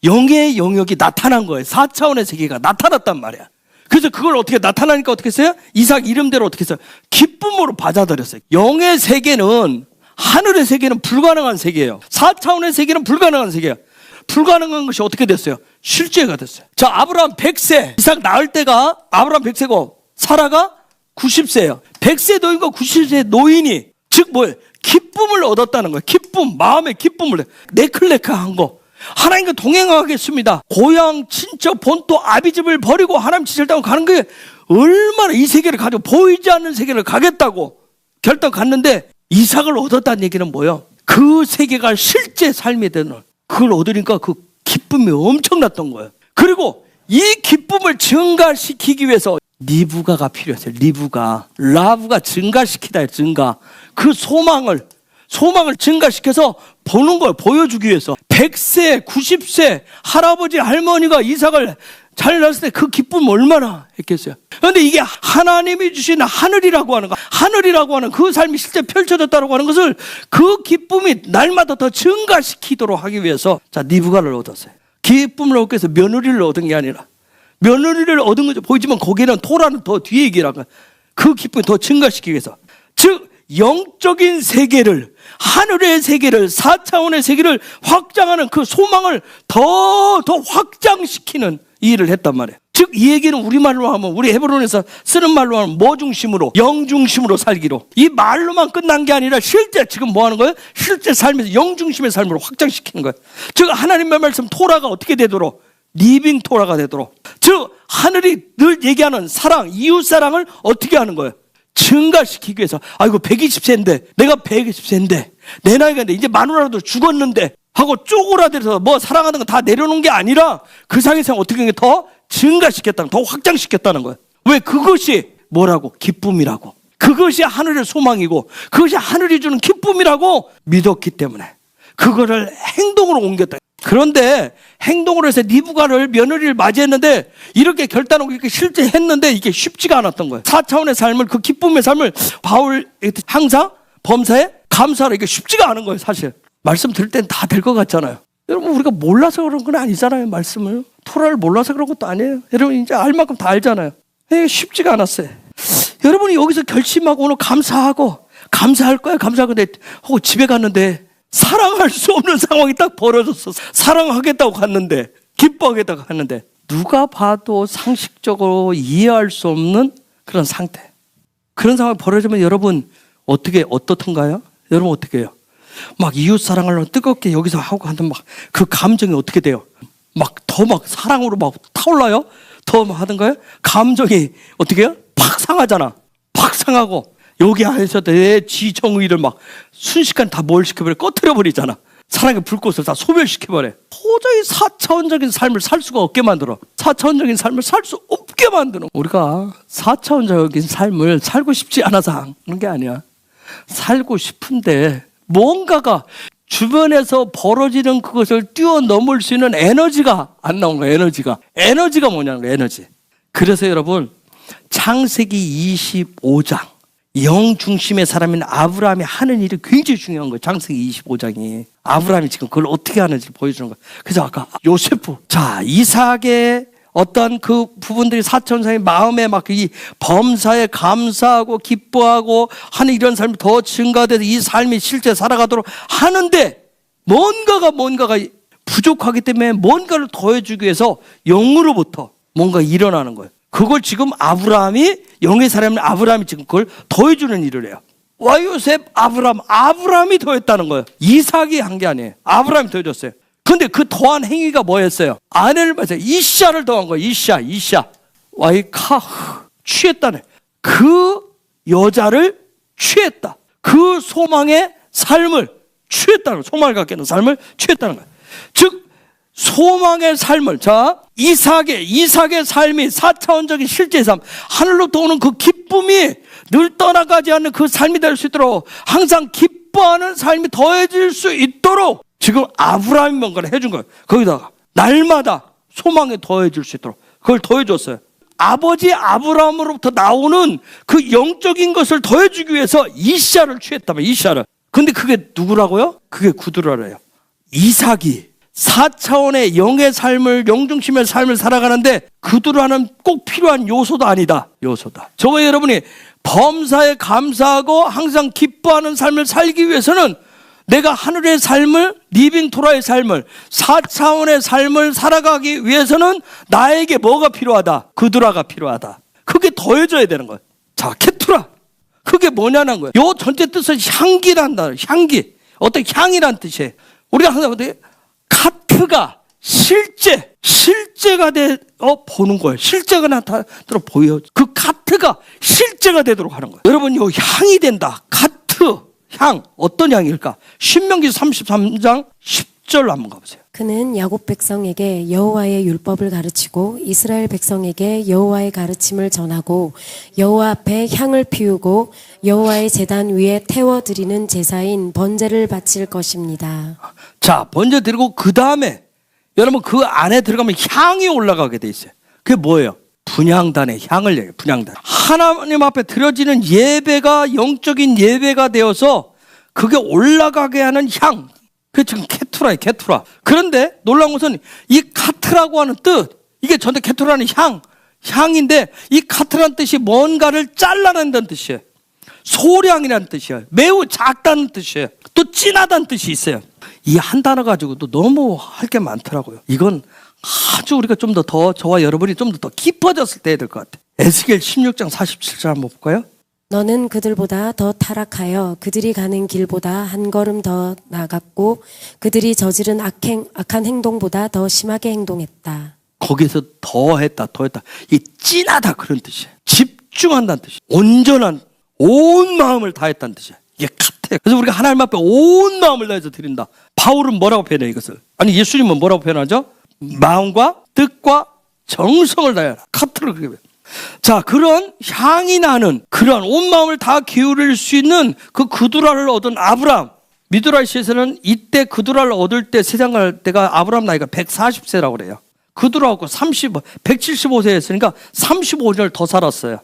영의 영역이 나타난 거예요. 4차원의 세계가 나타났단 말이야. 그래서 그걸 어떻게 나타나니까 어떻게 했어요? 이삭 이름대로 어떻게 했어요? 기쁨으로 받아들였어요. 영의 세계는, 하늘의 세계는 불가능한 세계예요. 4차원의 세계는 불가능한 세계예요. 불가능한 것이 어떻게 됐어요? 실제가 됐어요. 자, 아브라함 100세, 이삭 낳을 때가 아브라함 100세고 사라가 90세예요. 100세 노인과 90세 노인이 즉 뭐예요? 기쁨을 얻었다는 거예요. 기쁨, 마음의 기쁨을. 네클레카한 거. 하나님과 동행하겠습니다. 고향, 친척, 본토, 아비집을 버리고 하나님 지시를 따고 가는 게 얼마나 이 세계를 가지고 보이지 않는 세계를 가겠다고 결단 갔는데 이삭을 얻었다는 얘기는 뭐예요? 그 세계가 실제 삶이 되는, 그걸 얻으니까 그 기쁨이 엄청났던 거예요. 그리고 이 기쁨을 증가시키기 위해서 리브가가 필요했어요. 라브가 증가시키다, 증가. 그 소망을 증가시켜서 보는 걸 보여주기 위해서 100세, 90세 할아버지, 할머니가 이삭을 잘 낳았을 때 그 기쁨 얼마나 했겠어요. 그런데 이게 하나님이 주신 하늘이라고 하는 거, 하늘이라고 하는 그 삶이 실제 펼쳐졌다고 하는 것을 그 기쁨이 날마다 더 증가시키도록 하기 위해서 자, 리브가를 얻었어요. 기쁨을 얻기 위해서 며느리를 얻은 게 아니라 며느리를 얻은 거죠. 보이지만 거기는 토라는 더 뒤에 얘기라는 거예요. 그 기쁨을 더 증가시키기 위해서. 즉 영적인 세계를, 하늘의 세계를, 4차원의 세계를 확장하는 그 소망을 더 확장시키는 이 일을 했단 말이에요. 즉 이 얘기는 우리말로 하면, 우리 헤브론에서 쓰는 말로 하면 뭐 중심으로? 영 중심으로 살기로. 이 말로만 끝난 게 아니라 실제 지금 뭐 하는 거예요? 실제 삶에서 영 중심의 삶으로 확장시키는 거예요. 즉 하나님의 말씀 토라가 어떻게 되도록? 리빙 토라가 되도록. 즉 하늘이 늘 얘기하는 사랑, 이웃 사랑을 어떻게 하는 거예요? 증가시키기 위해서. 아이고 120세인데, 내가 120세인데, 내 나이가 이제 마누라도 죽었는데 하고 쪼그라들어서 뭐 사랑하는 거 다 내려놓은 게 아니라 그 상에서 어떻게 더 증가시켰다는, 더 확장시켰다는 거예요. 왜? 그것이 뭐라고? 기쁨이라고. 그것이 하늘의 소망이고 그것이 하늘이 주는 기쁨이라고 믿었기 때문에 그거를 행동으로 옮겼다. 그런데 행동으로 해서 리브가를, 며느리를 맞이했는데 이렇게 결단하고 이렇게 실제 했는데 이게 쉽지가 않았던 거예요. 4차원의 삶을, 그 기쁨의 삶을 바울 항상 범사에 감사하라, 이게 쉽지가 않은 거예요. 사실 말씀 들을 땐 다 될 것 같잖아요. 여러분 우리가 몰라서 그런 건 아니잖아요. 말씀을, 토라를 몰라서 그런 것도 아니에요. 여러분 이제 알 만큼 다 알잖아요. 이게 쉽지가 않았어요. 여러분이 여기서 결심하고 오늘 감사하고 감사할 거야, 감사할 건데 하고 집에 갔는데 사랑할 수 없는 상황이 딱 벌어졌어. 사랑하겠다고 갔는데, 기뻐하겠다고 갔는데 누가 봐도 상식적으로 이해할 수 없는 그런 상태. 그런 상황이 벌어지면 여러분 어떻던가요? 여러분 어떻게 해요? 막 이웃 사랑을 뜨겁게 여기서 하고 하는 막 그 감정이 어떻게 돼요? 더 사랑으로 막 타올라요? 더 하던가요? 감정이 어떻게 해요? 팍 상하잖아. 팍 상하고 여기 안에서 내 지정의를 막 순식간에 다 뭘 시켜버려? 꺼트려 버리잖아. 사랑의 불꽃을 다 소멸시켜버려. 도저히 4차원적인 삶을 살 수가 없게 만들어. 4차원적인 삶을 살 수 없게 만드는. 우리가 4차원적인 삶을 살고 싶지 않아서 그런 게 아니야. 살고 싶은데 뭔가가 주변에서 벌어지는 그것을 뛰어넘을 수 있는 에너지가 안 나온 거야. 에너지가 뭐냐는 거야. 에너지. 그래서 여러분 창세기 25장 영 중심의 사람인 아브라함이 하는 일이 굉장히 중요한 거예요. 창세기 25장이 아브라함이 지금 그걸 어떻게 하는지 보여주는 거예요. 그래서 아까 요세프, 자 이삭의 어떤 그 부분들이 사천상의 마음에 막 이 범사에 감사하고 기뻐하고 하는 이런 삶이 더 증가돼서 이 삶이 실제 살아가도록 하는데 뭔가가 부족하기 때문에 뭔가를 더해주기 위해서 영으로부터 뭔가 일어나는 거예요. 그걸 지금 영의 사람인 아브라함이 지금 그걸 더해주는 일을 해요. 와요셉, 아브라함이 더했다는 거예요. 이삭이 한 게 아니에요. 아브라함이 더해줬어요. 근데 그 더한 행위가 뭐였어요? 아내를 맞아요. 이샤를 더한 거예요. 이샤. 와이카흐. 취했다네. 그 여자를 취했다. 그 소망의 삶을 취했다는 거예요. 소망을 갖게 하는 삶을 취했다는 거예요. 즉 소망의 삶을, 자 이삭의 삶이 4차원적인 실제 삶, 하늘로부터 오는 그 기쁨이 늘 떠나가지 않는 그 삶이 될 수 있도록 항상 기뻐하는 삶이 더해질 수 있도록 지금 아브라함이 뭔가를 해준 거예요. 거기다가 날마다 소망이 더해질 수 있도록 그걸 더해줬어요. 아버지 아브라함으로부터 나오는 그 영적인 것을 더해주기 위해서 이샤를 취했다면 이샤를. 근데 그게 누구라고요? 그게 구두라래요. 이삭이 4차원의 영의 삶을, 영중심의 삶을 살아가는데 구두라는 꼭 필요한 요소도 아니다. 요소다. 저와 여러분이 범사에 감사하고 항상 기뻐하는 삶을 살기 위해서는 내가 하늘의 삶을, 리빙 토라의 삶을, 4차원의 삶을 살아가기 위해서는 나에게 뭐가 필요하다? 그두라가 필요하다. 그게 더해져야 되는 거예요. 자, 케투라. 그게 뭐냐는 거예요. 요 전체 뜻은 향기란다. 향기. 어떤 향이란 뜻이에요. 우리가 항상 어떻게 카트가 실제가 보는 거예요. 실제가 나타나도록 보여. 그 카트가 실제가 되도록 하는 거예요. 여러분, 요 향이 된다. 카트. 향, 어떤 향일까? 신명기 33장 10절 한번 가보세요.
그는 야곱 백성에게 여호와의 율법을 가르치고 이스라엘 백성에게 여호와의 가르침을 전하고 여호와 앞에 향을 피우고 여호와의 제단 위에 태워드리는 제사인 번제를 바칠 것입니다.
자, 번제 드리고 그 다음에 여러분 그 안에 들어가면 향이 올라가게 돼 있어요. 그게 뭐예요? 분향단의 향을 얘기해요. 분향단. 하나님 앞에 드려지는 예배가 영적인 예배가 되어서 그게 올라가게 하는 향. 그게 지금 케투라예요. 케투라. 그런데 놀라운 것은 이 카트라고 하는 뜻, 이게 전체 케투라는 향인데 이 카트라는 뜻이 뭔가를 잘라낸다는 뜻이에요. 소량이라는 뜻이에요. 매우 작다는 뜻이에요. 또 진하다는 뜻이 있어요. 이 한 단어 가지고도 너무 할 게 많더라고요. 이건 아주 우리가 좀 더 저와 여러분이 좀 더 깊어졌을 때 해야 될 것 같아요. 에스겔 16장 47절 한번 볼까요?
너는 그들보다 더 타락하여 그들이 가는 길보다 한 걸음 더 나갔고 그들이 저지른 악한 행동보다 더 심하게 행동했다.
거기서 더했다. 이 진하다 그런 뜻이에요. 집중한다는 뜻이에요. 온전한 온 마음을 다했다는 뜻이에요. 이게 같아요. 그래서 우리가 하나님 앞에 온 마음을 다해서 드린다. 바울은 뭐라고 표현해요 이것을? 아니 예수님은 뭐라고 표현하죠? 마음과 뜻과 정성을 다해라. 카트를 그렇게 해요. 자, 그런 향이 나는 그런 온 마음을 다 기울일 수 있는 그 그두라를 얻은 아브라함. 미드라시에서는 이때 그두라를 얻을 때 세상 갈 때가 아브라함 나이가 140세라고 그래요. 그두라하고 175세였으니까 35년을 더 살았어요.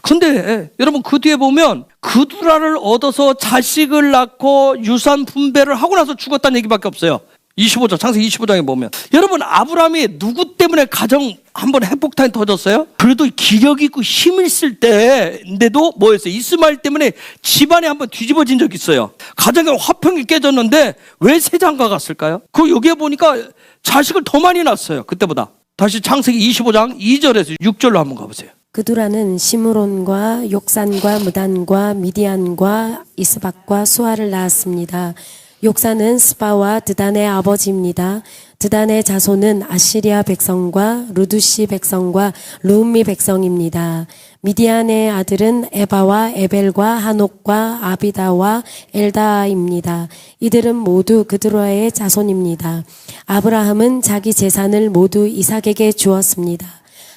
근데 여러분 그 뒤에 보면 그두라를 얻어서 자식을 낳고 유산 분배를 하고 나서 죽었다는 얘기밖에 없어요. 25장, 창세기 25장에 보면 여러분 아브라함이 누구 때문에 가정 한번 핵폭탄이 터졌어요? 그래도 기력 있고 힘 있을 때인데도 뭐였어요? 이스마엘 때문에 집안이 한번 뒤집어진 적이 있어요. 가정에 화평이 깨졌는데 왜 세장가 갔을까요? 그 여기에 보니까 자식을 더 많이 낳았어요. 그때보다. 다시 창세기 25장 2절에서 6절로 한번 가보세요.
그두라는 시므론과 욕산과 무단과 미디안과 이스박과 수아를 낳았습니다. 욕산은 스바와 드단의 아버지입니다. 드단의 자손은 아시리아 백성과 루두시 백성과 루음미 백성입니다. 미디안의 아들은 에바와 에벨과 한옥과 아비다와 엘다입니다. 이들은 모두 그두라의 자손입니다. 아브라함은 자기 재산을 모두 이삭에게 주었습니다.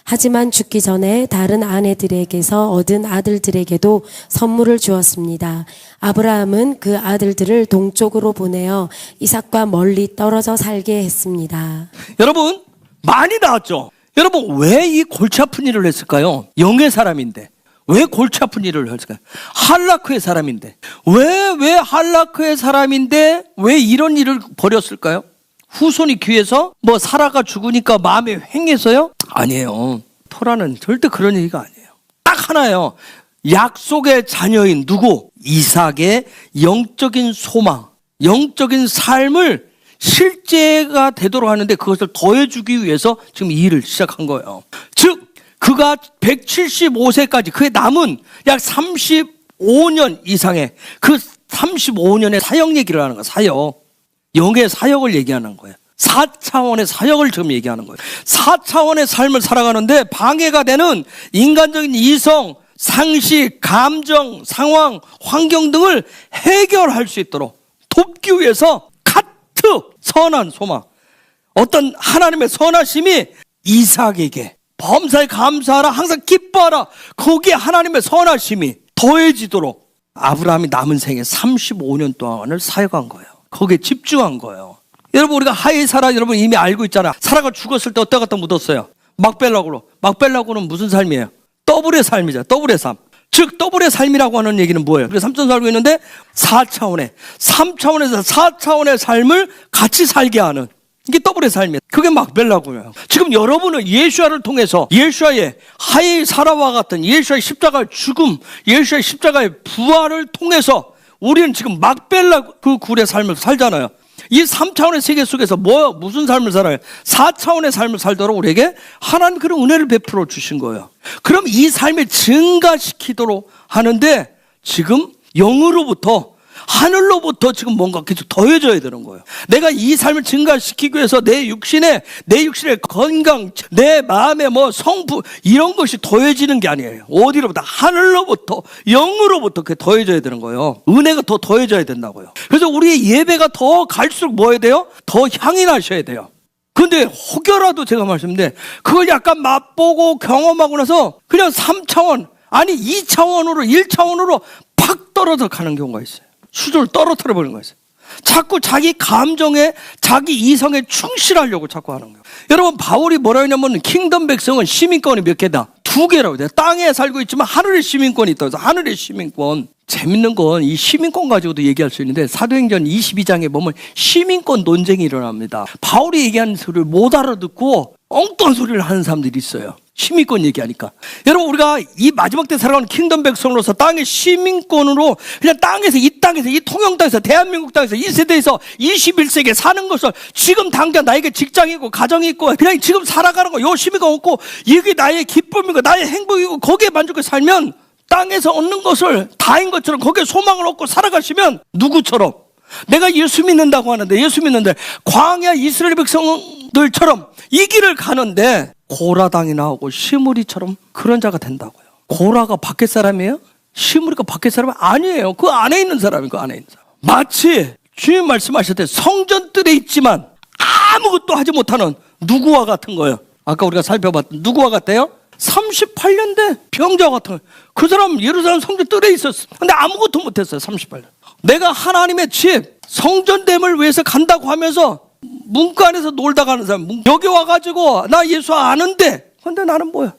하지만 죽기 전에 다른 아내들에게서 얻은 아들들에게도 선물을 주었습니다. 아브라함은 그 아들들을 동쪽으로 보내어 이삭과 멀리 떨어져 살게 했습니다.
여러분 많이 나왔죠? 여러분 왜 이 골치 아픈 일을 했을까요? 영의 사람인데 왜 골치 아픈 일을 했을까요? 할라크의 사람인데 왜 할라크의 사람인데 왜 이런 일을 벌였을까요? 후손이 귀해서 뭐 사라가 죽으니까 마음에 횡해서요? 아니에요. 토라는 절대 그런 얘기가 아니에요. 딱 하나예요. 약속의 자녀인 누구? 이삭의 영적인 소망, 영적인 삶을 실제가 되도록 하는데 그것을 더해주기 위해서 지금 이 일을 시작한 거예요. 즉 그가 175세까지 그의 남은 약 35년 이상의 그 35년의 사역 얘기를 하는 거예요. 사역. 영의 사역을 얘기하는 거예요. 4차원의 사역을 지금 얘기하는 거예요. 4차원의 삶을 살아가는데 방해가 되는 인간적인 이성, 상식, 감정, 상황, 환경 등을 해결할 수 있도록 돕기 위해서 카트, 선한 소망, 어떤 하나님의 선하심이 이삭에게 범사에 감사하라, 항상 기뻐하라, 거기에 하나님의 선하심이 더해지도록 아브라함이 남은 생에 35년 동안을 사역한 거예요. 거기에 집중한 거예요. 여러분, 우리가 하이 사라 여러분 이미 알고 있잖아. 사라가 죽었을 때 어디다 갖다 묻었어요? 막벨라고로. 막벨라고는 무슨 삶이에요? 더블의 삶이죠. 더블의 삶. 즉 더블의 삶이라고 하는 얘기는 뭐예요? 우리가 3천 살고 있는데 4차원의 3차원에서 4차원의 삶을 같이 살게 하는, 이게 더블의 삶이에요. 그게 막벨라고요. 지금 여러분은 예수아를 통해서 예수아의 하이 사라와 같은 예수아의 십자가의 죽음, 예수아의 십자가의 부활을 통해서 우리는 지금 막벨라 그 굴의 삶을 살잖아요. 이 3차원의 세계 속에서 무슨 삶을 살아요? 4차원의 삶을 살도록 우리에게 하나님 그런 은혜를 베풀어 주신 거예요. 그럼 이 삶을 증가시키도록 하는데 지금 영으로부터, 하늘로부터 지금 뭔가 계속 더해져야 되는 거예요. 내가 이 삶을 증가시키기 위해서 내 육신의 건강, 내 마음의 성품 이런 것이 더해지는 게 아니에요. 어디로부터? 하늘로부터, 영으로부터 그게 더해져야 되는 거예요. 은혜가 더 더해져야 된다고요. 그래서 우리의 예배가 더 갈수록 뭐 해야 돼요? 더 향이 나셔야 돼요. 근데 혹여라도 제가 말씀드린데 그걸 약간 맛보고 경험하고 나서 그냥 3차원, 아니 2차원으로 1차원으로 팍 떨어져 가는 경우가 있어요. 수준을 떨어뜨려 버리는 거예요. 자꾸 자기 감정에, 자기 이성에 충실하려고 자꾸 하는 거예요. 여러분, 바울이 뭐라 했냐면 킹덤 백성은 시민권이 몇 개다? 2개라고 돼요. 땅에 살고 있지만 하늘의 시민권이 있다고 해서 하늘의 시민권. 재밌는 건 이 시민권 가지고도 얘기할 수 있는데 사도행전 22장에 보면 시민권 논쟁이 일어납니다. 바울이 얘기하는 소리를 못 알아듣고 엉뚱한 소리를 하는 사람들이 있어요. 시민권 얘기하니까. 여러분, 우리가 이 마지막 때 살아가는 킹덤 백성으로서 땅의 시민권으로 그냥 땅에서 이 통영 땅에서, 대한민국 땅에서, 이 세대에서 21세기에 사는 것을 지금 당장 나에게 직장이 있고 가정이 있고 그냥 지금 살아가는 거, 요 시민권 없고 이게 나의 기쁨이고 나의 행복이고 거기에 만족해 살면 땅에서 얻는 것을 다인 것처럼 거기에 소망을 얻고 살아가시면 누구처럼? 내가 예수 믿는다고 하는데, 예수 믿는데 광야 이스라엘 백성들처럼 이 길을 가는데 고라당이 나오고 시므리처럼 그런 자가 된다고요. 고라가 밖에 사람이에요? 시므리가 밖에 사람이 아니에요. 그 안에 있는 사람이 그 안에 있는 사람. 마치 주님 말씀하실 때 성전뜰에 있지만 아무것도 하지 못하는 누구와 같은 거예요. 아까 우리가 살펴봤던 누구와 같아요? 38년 된 병자 같은 거예요. 그 사람 예루살렘 성전뜰에 있었어. 근데 아무것도 못했어요. 38년. 내가 하나님의 집 성전됨을 위해서 간다고 하면서 문과 안에서 놀다 가는 사람, 여기 와가지고 나 예수 아는데, 근데 나는 뭐야?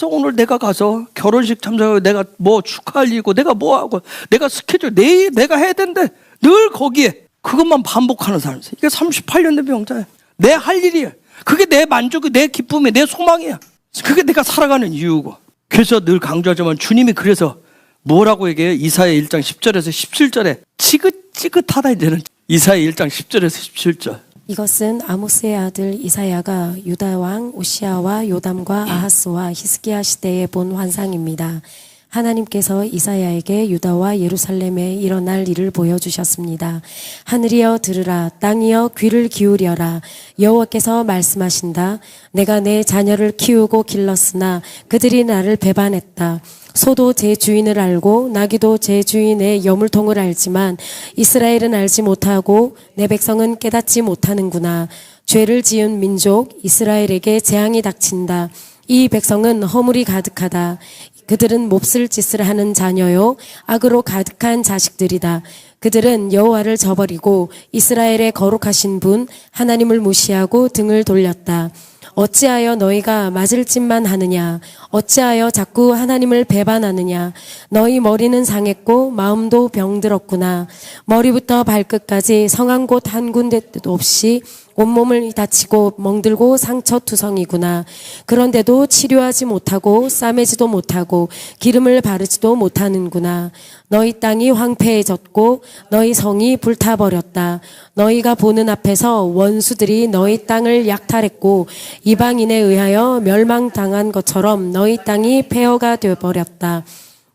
오늘 내가 가서 결혼식 참석하고 내가 뭐 축하할 일이고 내가 뭐 하고 내가 스케줄 내일 내가 해야 되는데 늘 거기에 그것만 반복하는 사람이 있어요. 이게 38년 된 병자야. 내 할 일이야. 그게 내 만족이, 내 기쁨이, 내 소망이야. 그게 내가 살아가는 이유고. 그래서 늘 강조하지만 주님이 그래서 뭐라고 얘기해요? 이사야 1장 10절에서 17절에 지긋지긋하다 이제는. 이사야 1장 10절에서 17절.
이것은 아모스의 아들 이사야가 유다 왕 오시아와 요담과 아하스와 히스기야 시대에 본 환상입니다. 하나님께서 이사야에게 유다와 예루살렘에 일어날 일을 보여주셨습니다. 하늘이여 들으라, 땅이여 귀를 기울여라. 여호와께서 말씀하신다. 내가 내 자녀를 키우고 길렀으나 그들이 나를 배반했다. 소도 제 주인을 알고 나귀도 제 주인의 여물통을 알지만 이스라엘은 알지 못하고 내 백성은 깨닫지 못하는구나. 죄를 지은 민족 이스라엘에게 재앙이 닥친다. 이 백성은 허물이 가득하다. 그들은 몹쓸 짓을 하는 자녀요 악으로 가득한 자식들이다. 그들은 여호와를 저버리고 이스라엘의 거룩하신 분 하나님을 무시하고 등을 돌렸다. 어찌하여 너희가 맞을 짓만 하느냐? 어찌하여 자꾸 하나님을 배반하느냐? 너희 머리는 상했고 마음도 병들었구나. 머리부터 발끝까지 성한 곳 한 군데도 없이 온몸을 다치고 멍들고 상처투성이구나. 그런데도 치료하지 못하고 싸매지도 못하고 기름을 바르지도 못하는구나. 너희 땅이 황폐해졌고 너희 성이 불타버렸다. 너희가 보는 앞에서 원수들이 너희 땅을 약탈했고 이방인에 의하여 멸망당한 것처럼 너희 땅이 폐허가 되어버렸다.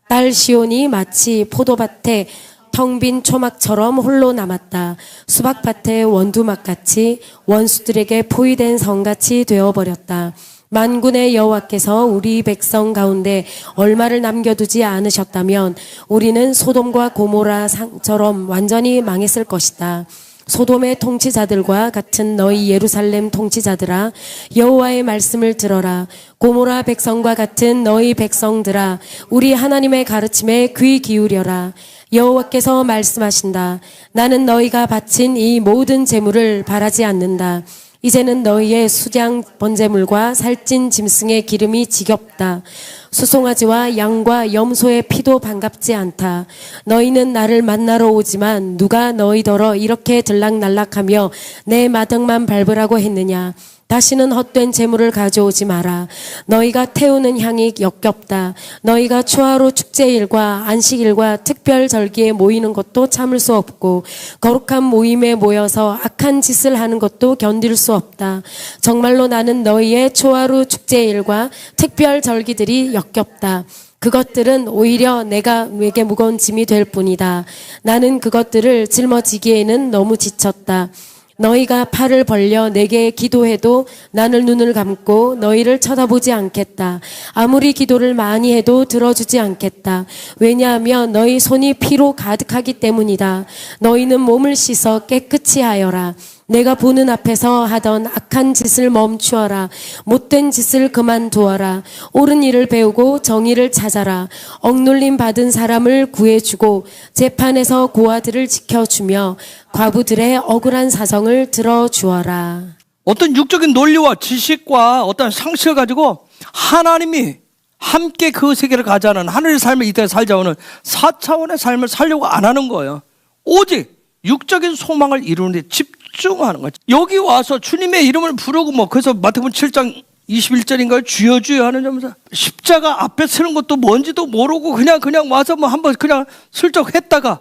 딸 시온이 마치 포도밭에 텅 빈 초막처럼 홀로 남았다. 수박밭의 원두막같이 원수들에게 포위된 성같이 되어버렸다. 만군의 여호와께서 우리 백성 가운데 얼마를 남겨두지 않으셨다면 우리는 소돔과 고모라 상처럼 완전히 망했을 것이다. 소돔의 통치자들과 같은 너희 예루살렘 통치자들아, 여호와의 말씀을 들어라. 고모라 백성과 같은 너희 백성들아, 우리 하나님의 가르침에 귀 기울여라. 여호와께서 말씀하신다. 나는 너희가 바친 이 모든 제물을 바라지 않는다. 이제는 너희의 수장 번제물과 살찐 짐승의 기름이 지겹다. 수송아지와 양과 염소의 피도 반갑지 않다. 너희는 나를 만나러 오지만 누가 너희더러 이렇게 들락날락하며 내 마당만 밟으라고 했느냐. 다시는 헛된 재물을 가져오지 마라. 너희가 태우는 향이 역겹다. 너희가 초하루 축제일과 안식일과 특별 절기에 모이는 것도 참을 수 없고, 거룩한 모임에 모여서 악한 짓을 하는 것도 견딜 수 없다. 정말로 나는 너희의 초하루 축제일과 특별 절기들이 역겹다. 그것들은 오히려 내게 무거운 짐이 될 뿐이다. 나는 그것들을 짊어지기에는 너무 지쳤다. 너희가 팔을 벌려 내게 기도해도 나는 눈을 감고 너희를 쳐다보지 않겠다. 아무리 기도를 많이 해도 들어주지 않겠다. 왜냐하면 너희 손이 피로 가득하기 때문이다. 너희는 몸을 씻어 깨끗이 하여라. 내가 보는 앞에서 하던 악한 짓을 멈추어라. 못된 짓을 그만두어라. 옳은 일을 배우고 정의를 찾아라. 억눌림 받은 사람을 구해주고 재판에서 고아들을 지켜주며 과부들의 억울한 사정을 들어주어라.
어떤 육적인 논리와 지식과 어떤 상식을 가지고 하나님이 함께 그 세계를 가자는, 하늘의 삶을 이때 살자는 4차원의 삶을 살려고 안 하는 거예요. 오직 육적인 소망을 이루는 데 집중하는 거죠. 여기 와서 주님의 이름을 부르고 그래서 마태복음 7장 21절인가요? 주여 주여 하는 점에서 십자가 앞에 서는 것도 뭔지도 모르고 그냥 와서 한번 그냥 슬쩍 했다가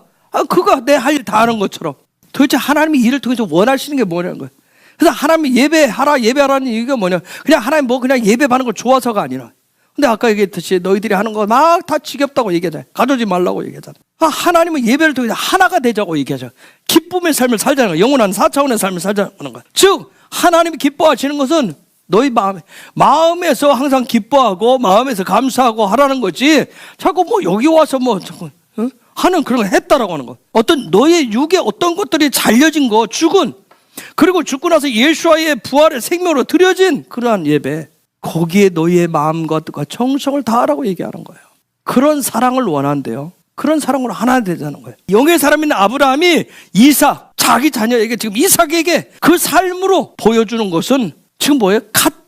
그가 내 할 일 다 하는 것처럼, 도대체 하나님이 일을 통해서 원하시는 게 뭐냐는 거예요. 그래서 하나님이 예배하라는 얘기가 뭐냐, 그냥 하나님 그냥 예배 받는 걸 좋아서가 아니라, 근데 아까 얘기했듯이 너희들이 하는 거 막 다 지겹다고 얘기하잖아요. 가져오지 말라고 얘기하잖아요. 하나님은 예배를 통해서 하나가 되자고 얘기하죠. 기쁨의 삶을 살자는 거예요. 영원한 4차원의 삶을 살자는 거예요. 즉 하나님이 기뻐하시는 것은 너희 마음에서 항상 기뻐하고 마음에서 감사하고 하라는 거지, 자꾸 여기 와서 자꾸 하는 그런 걸 했다라고 하는 거. 어떤 너의 육에 어떤 것들이 잘려진 거, 죽은, 그리고 죽고 나서 예수와의 부활의 생명으로 드려진 그러한 예배, 거기에 너희의 마음과 뜻과 정성을 다하라고 얘기하는 거예요. 그런 사랑을 원한대요. 그런 사랑으로 하나 되자는 거예요. 영의 사람인 아브라함이 이삭, 자기 자녀에게, 지금 이삭에게 그 삶으로 보여주는 것은 지금 뭐예요? 카트,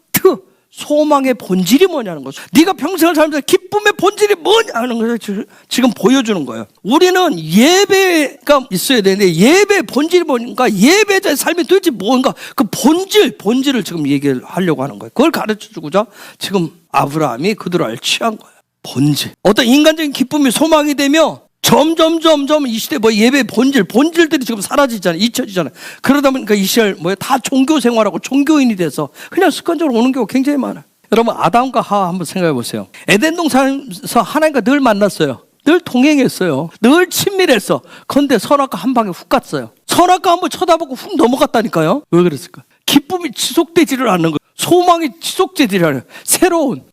소망의 본질이 뭐냐는 거죠. 네가 평생을 살면서 기쁨의 본질이 뭐냐는 것을 지금 보여주는 거예요. 우리는 예배가 있어야 되는데, 예배의 본질이 뭔가, 예배자의 삶이 도대체 뭔가, 그 본질을 지금 얘기를 하려고 하는 거예요. 그걸 가르쳐 주고자 지금 아브라함이 그들을 취한 거예요. 본질. 어떤 인간적인 기쁨이 소망이 되며 점점 이 시대 예배의 본질들이 지금 사라지잖아요. 잊혀지잖아요. 그러다 보니까 이 시절 다 종교 생활하고 종교인이 돼서 그냥 습관적으로 오는 경우가 굉장히 많아요. 여러분, 아담과 하와 한번 생각해 보세요. 에덴 동산에서 하나님과 늘 만났어요. 늘 동행했어요. 늘 친밀했어. 그런데 선악과 한 방에 훅 갔어요. 선악과 한번 쳐다보고 훅 넘어갔다니까요. 왜 그랬을까? 기쁨이 지속되지를 않는 거예요. 소망이 지속되지를 않아요. 새로운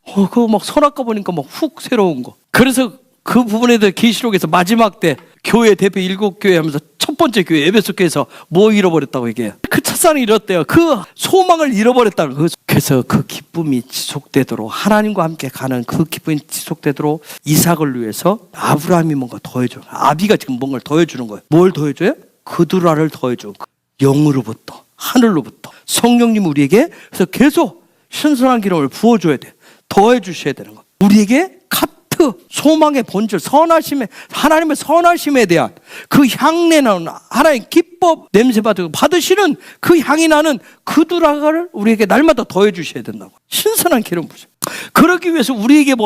선악과 보니까 훅 새로운 거. 그래서 그 부분에 대해 계시록에서 마지막 때 교회 대표 7교회 하면서 첫 번째 교회 에베소 교회에서 잃어버렸다고 얘기해요. 그 첫사랑을 잃었대요. 그 소망을 잃어버렸다는 거예요. 그래서 그 기쁨이 지속되도록, 하나님과 함께 가는 그 기쁨이 지속되도록 이삭을 위해서 아브라함이 뭔가 더해줘요. 아비가 지금 뭔가를 더해주는 거예요. 뭘 더해줘요? 그두라를 더해줘. 영으로부터, 하늘로부터 성령님 우리에게 그래서 계속 신선한 기름을 부어줘야 돼. 더해주셔야 되는 거. 우리에게 소망의 본질, 하나님의 선하심에 대한 그 향내 나는, 하나님 기법 냄새 받으시는 그 향이 나는 그두라가를 우리에게 날마다 더해 주셔야 된다고. 신선한 기름 부으셔. 그러기 위해서 우리에게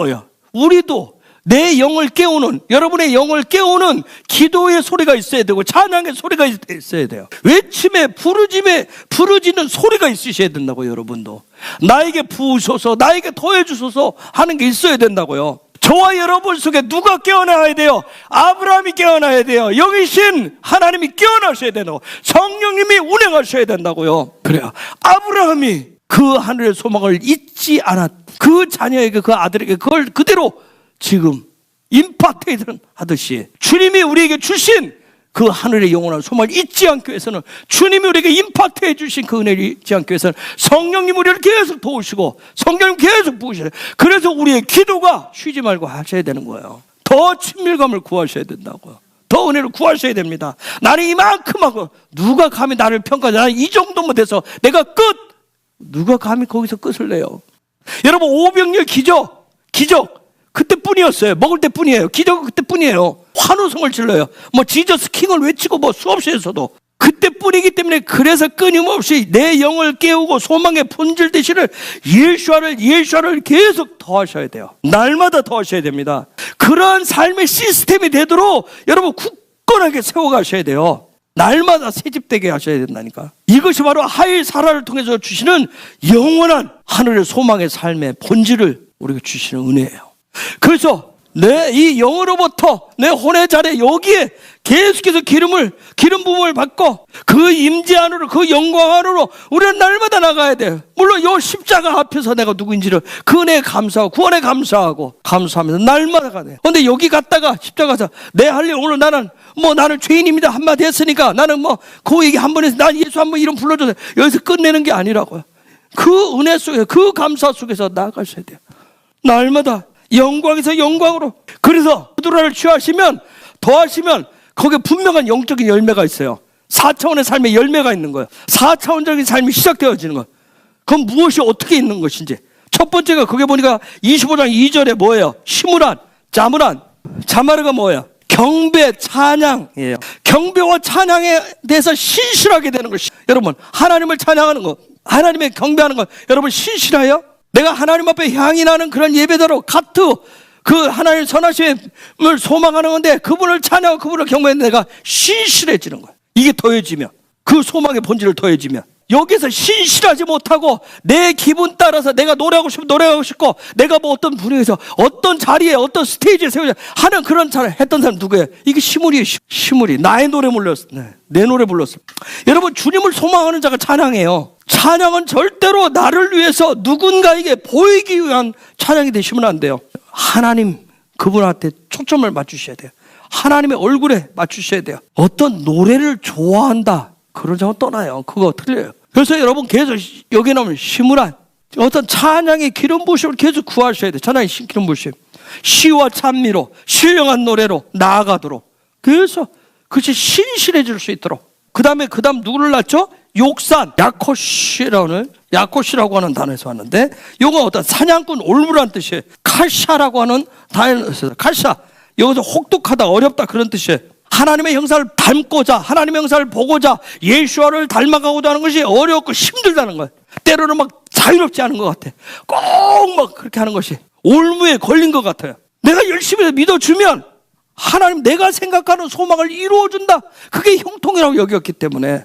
우리도 내 영을 깨우는, 여러분의 영을 깨우는 기도의 소리가 있어야 되고 찬양의 소리가 있어야 돼요. 외침에 부르짖는 소리가 있으셔야 된다고. 여러분도 나에게 부으소서, 나에게 더해 주소서 하는 게 있어야 된다고요. 저와 여러분 속에 누가 깨어나야 돼요? 아브라함이 깨어나야 돼요. 여기신 하나님이 깨어나셔야 된다고. 성령님이 운행하셔야 된다고요. 그래요. 아브라함이 그 하늘의 소망을 잊지 않았, 그 자녀에게, 그 아들에게 그걸 그대로 지금 임파테이션 하듯이 주님이 우리에게 주신 그 하늘의 영원한 소망을 잊지 않기 위해서는, 주님이 우리에게 임팩트 해주신 그 은혜를 잊지 않기 위해서는 성령님 우리를 계속 도우시고 성령님 계속 부으시래. 그래서 우리의 기도가 쉬지 말고 하셔야 되는 거예요. 더 친밀감을 구하셔야 된다고요. 더 은혜를 구하셔야 됩니다. 나는 이만큼 하고 누가 감히 나를 평가하지? 나는 이 정도면 돼서 내가 끝! 누가 감히 거기서 끝을 내요? 여러분, 오병이어 기적 그때뿐이었어요. 먹을 때뿐이에요. 기적은 그때뿐이에요. 환호성을 질러요. 뭐 지저스 킹을 외치고 뭐 수없이 했어도 그때뿐이기 때문에, 그래서 끊임없이 내 영을 깨우고 소망의 본질 되시를 예수와를 계속 더하셔야 돼요. 날마다 더하셔야 됩니다. 그러한 삶의 시스템이 되도록 여러분 굳건하게 세워가셔야 돼요. 날마다 새집되게 하셔야 된다니까. 이것이 바로 하일 사라를 통해서 주시는 영원한 하늘의 소망의 삶의 본질을 우리가 주시는 은혜예요. 그래서 내 이 영으로부터 내 혼의 자리에 여기에 계속해서 기름 부음을 받고 그 임재 안으로, 그 영광 안으로 우리는 날마다 나가야 돼요. 물론 요 십자가 앞에서 내가 누구인지를 그 은혜에 감사하고 구원에 감사하면서 날마다 가야 돼요. 근데 여기 갔다가 십자가에서 내 할 일, 오늘 나는 죄인입니다 한마디 했으니까 나는 그 얘기 한 번 해서 난 예수 한번 이름 불러줘서 여기서 끝내는 게 아니라고요. 그 은혜 속에, 그 감사 속에서 나아가셔야 돼요. 날마다 영광에서 영광으로. 그래서 부드러를 취하시면, 더하시면 거기에 분명한 영적인 열매가 있어요. 4차원의 삶의 열매가 있는 거예요. 4차원적인 삶이 시작되어지는 거예요. 그럼 무엇이 어떻게 있는 것인지. 첫 번째가 그게 보니까 25장 2절에 뭐예요? 시무란, 자마르가 뭐예요? 경배, 찬양이에요. 경배와 찬양에 대해서 신실하게 되는 것이, 여러분, 하나님을 찬양하는 것, 하나님의 경배하는 것, 여러분 신실해요? 내가 하나님 앞에 향이 나는 그런 예배대로 그 하나님 선하심을 소망하는 건데, 그분을 찬양하고 그분을 경배하는 내가 신실해지는 거예요. 이게 더해지면, 그 소망의 본질을 더해지면, 여기서 신실하지 못하고 내 기분 따라서 내가 노래하고 싶고 내가 어떤 분위기에서 어떤 자리에 어떤 스테이지에 세우자 하는 그런 잘 했던 사람 누구예요? 이게 시무리. 나의 노래 불렀어. 내 노래 불렀어. 여러분, 주님을 소망하는 자가 찬양해요. 찬양은 절대로 나를 위해서 누군가에게 보이기 위한 찬양이 되시면 안 돼요. 하나님 그분한테 초점을 맞추셔야 돼요. 하나님의 얼굴에 맞추셔야 돼요. 어떤 노래를 좋아한다 그런 점은 떠나요. 그거 틀려요. 그래서 여러분 계속 여기 나오면 시무란, 어떤 찬양의 기름 부으심을 계속 구하셔야 돼요. 찬양의 기름 부으심, 시와 찬미로 신령한 노래로 나아가도록. 그래서 그것이 신실해질 수 있도록. 그 다음 누구를 낳죠? 욕산, 야코시라고 하는 단어에서 왔는데, 이거 어떤 사냥꾼, 올무란 뜻이에요. 칼샤라고 하는 단어에서, 칼샤, 여기서 혹독하다, 어렵다 그런 뜻이에요. 하나님의 형상을 닮고자, 하나님의 형상을 보고자 예수와를 닮아가고자 하는 것이 어렵고 힘들다는 거예요. 때로는 막 자유롭지 않은 것 같아. 꼭 막 그렇게 하는 것이 올무에 걸린 것 같아요. 내가 열심히 믿어주면 하나님 내가 생각하는 소망을 이루어준다. 그게 형통이라고 여겼기 때문에.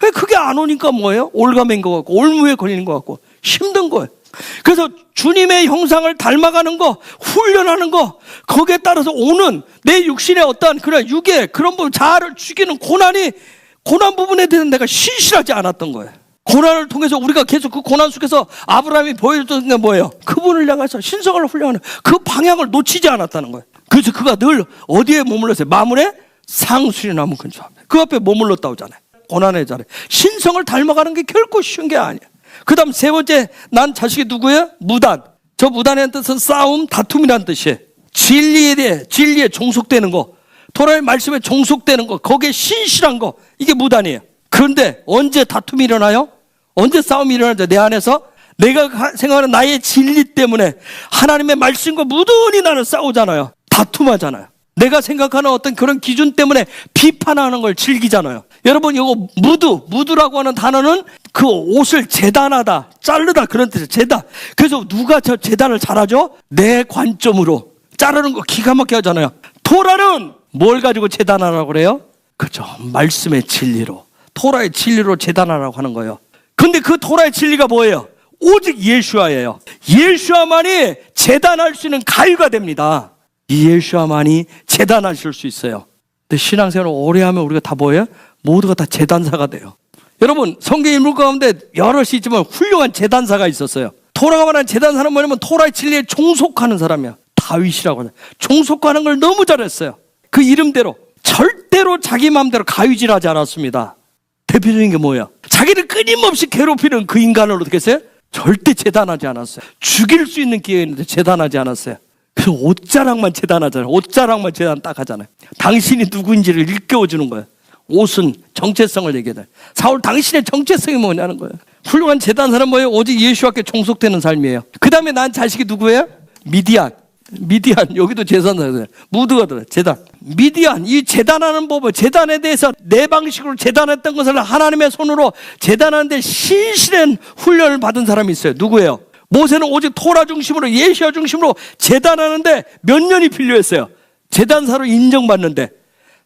왜 그게 안 오니까 뭐예요? 올가매인 것 같고 올무에 걸리는 것 같고 힘든 거예요. 그래서 주님의 형상을 닮아가는 거, 훈련하는 거, 거기에 따라서 오는 내 육신의 어떠한 그런 육의 그런 부분, 자아를 죽이는 고난 부분에 대해서 내가 신실하지 않았던 거예요. 고난을 통해서 우리가 계속 그 고난 속에서 아브라함이 보여줬던 게 뭐예요? 그분을 향해서 신성을 훈련하는 그 방향을 놓치지 않았다는 거예요. 그래서 그가 늘 어디에 머물렀어요? 마물의 상수리 나무 근처. 그 앞에 머물렀다고 하잖아요. 고난의 자리. 신성을 닮아가는 게 결코 쉬운 게 아니에요. 그 다음 세 번째, 난 자식이 누구예요? 무단. 저 무단의 뜻은 싸움, 다툼이라는 뜻이에요. 진리에 종속되는 거, 토라의 말씀에 종속되는 거, 거기에 신실한 거, 이게 무단이에요. 그런데 언제 다툼이 일어나요? 언제 싸움이 일어나죠? 내 안에서 내가 생각하는 나의 진리 때문에 무단의 말씀과 무던히 나는 싸우잖아요. 다툼하잖아요. 내가 생각하는 어떤 그런 기준 때문에 비판하는 걸 즐기잖아요. 여러분, 이거 무드라고 하는 단어는 그 옷을 재단하다, 자르다 그런 뜻이에요. 재단. 그래서 누가 저 재단을 잘하죠? 내 관점으로 자르는 거 기가 막히게 하잖아요. 토라는 뭘 가지고 재단하라고 그래요? 그죠. 말씀의 진리로, 토라의 진리로 재단하라고 하는 거예요. 근데 그 토라의 진리가 뭐예요? 오직 예수와예요. 예수와만이 재단할 수 있는 가위가 됩니다. 이 예수와만이 재단하실 수 있어요. 근데 신앙생활을 오래 하면 우리가 다 뭐예요? 모두가 다 재단사가 돼요. 여러분, 성경 인물 가운데 여럿이 있지만 훌륭한 재단사가 있었어요. 토라가 말하는 재단사는 뭐냐면 토라의 진리에 종속하는 사람이야. 다윗이라고 하는. 종속하는 걸 너무 잘했어요. 그 이름대로 절대 절대로 자기 마음대로 가위질하지 않았습니다. 대표적인 게 뭐예요? 자기를 끊임없이 괴롭히는 그 인간을 어떻게 했어요? 절대 재단하지 않았어요. 죽일 수 있는 기회였는데 재단하지 않았어요. 그래서 옷자랑만 재단하잖아요. 옷자랑만 재단 딱 하잖아요. 당신이 누구인지를 일깨워주는 거예요. 옷은 정체성을 얘기해요. 사울, 당신의 정체성이 뭐냐는 거예요. 훌륭한 재단사는 뭐예요? 오직 예수와께 종속되는 삶이에요. 그 다음에 난 자식이 누구예요? 미디안, 여기도 재단사예요. 무드가 들어요. 재단. 미디안, 이 재단하는 법을, 재단에 대해서 내 방식으로 재단했던 것을 하나님의 손으로 재단하는데 신실한 훈련을 받은 사람이 있어요. 누구예요? 모세는 오직 토라 중심으로, 예시와 중심으로 재단하는데 몇 년이 필요했어요? 재단사로 인정받는데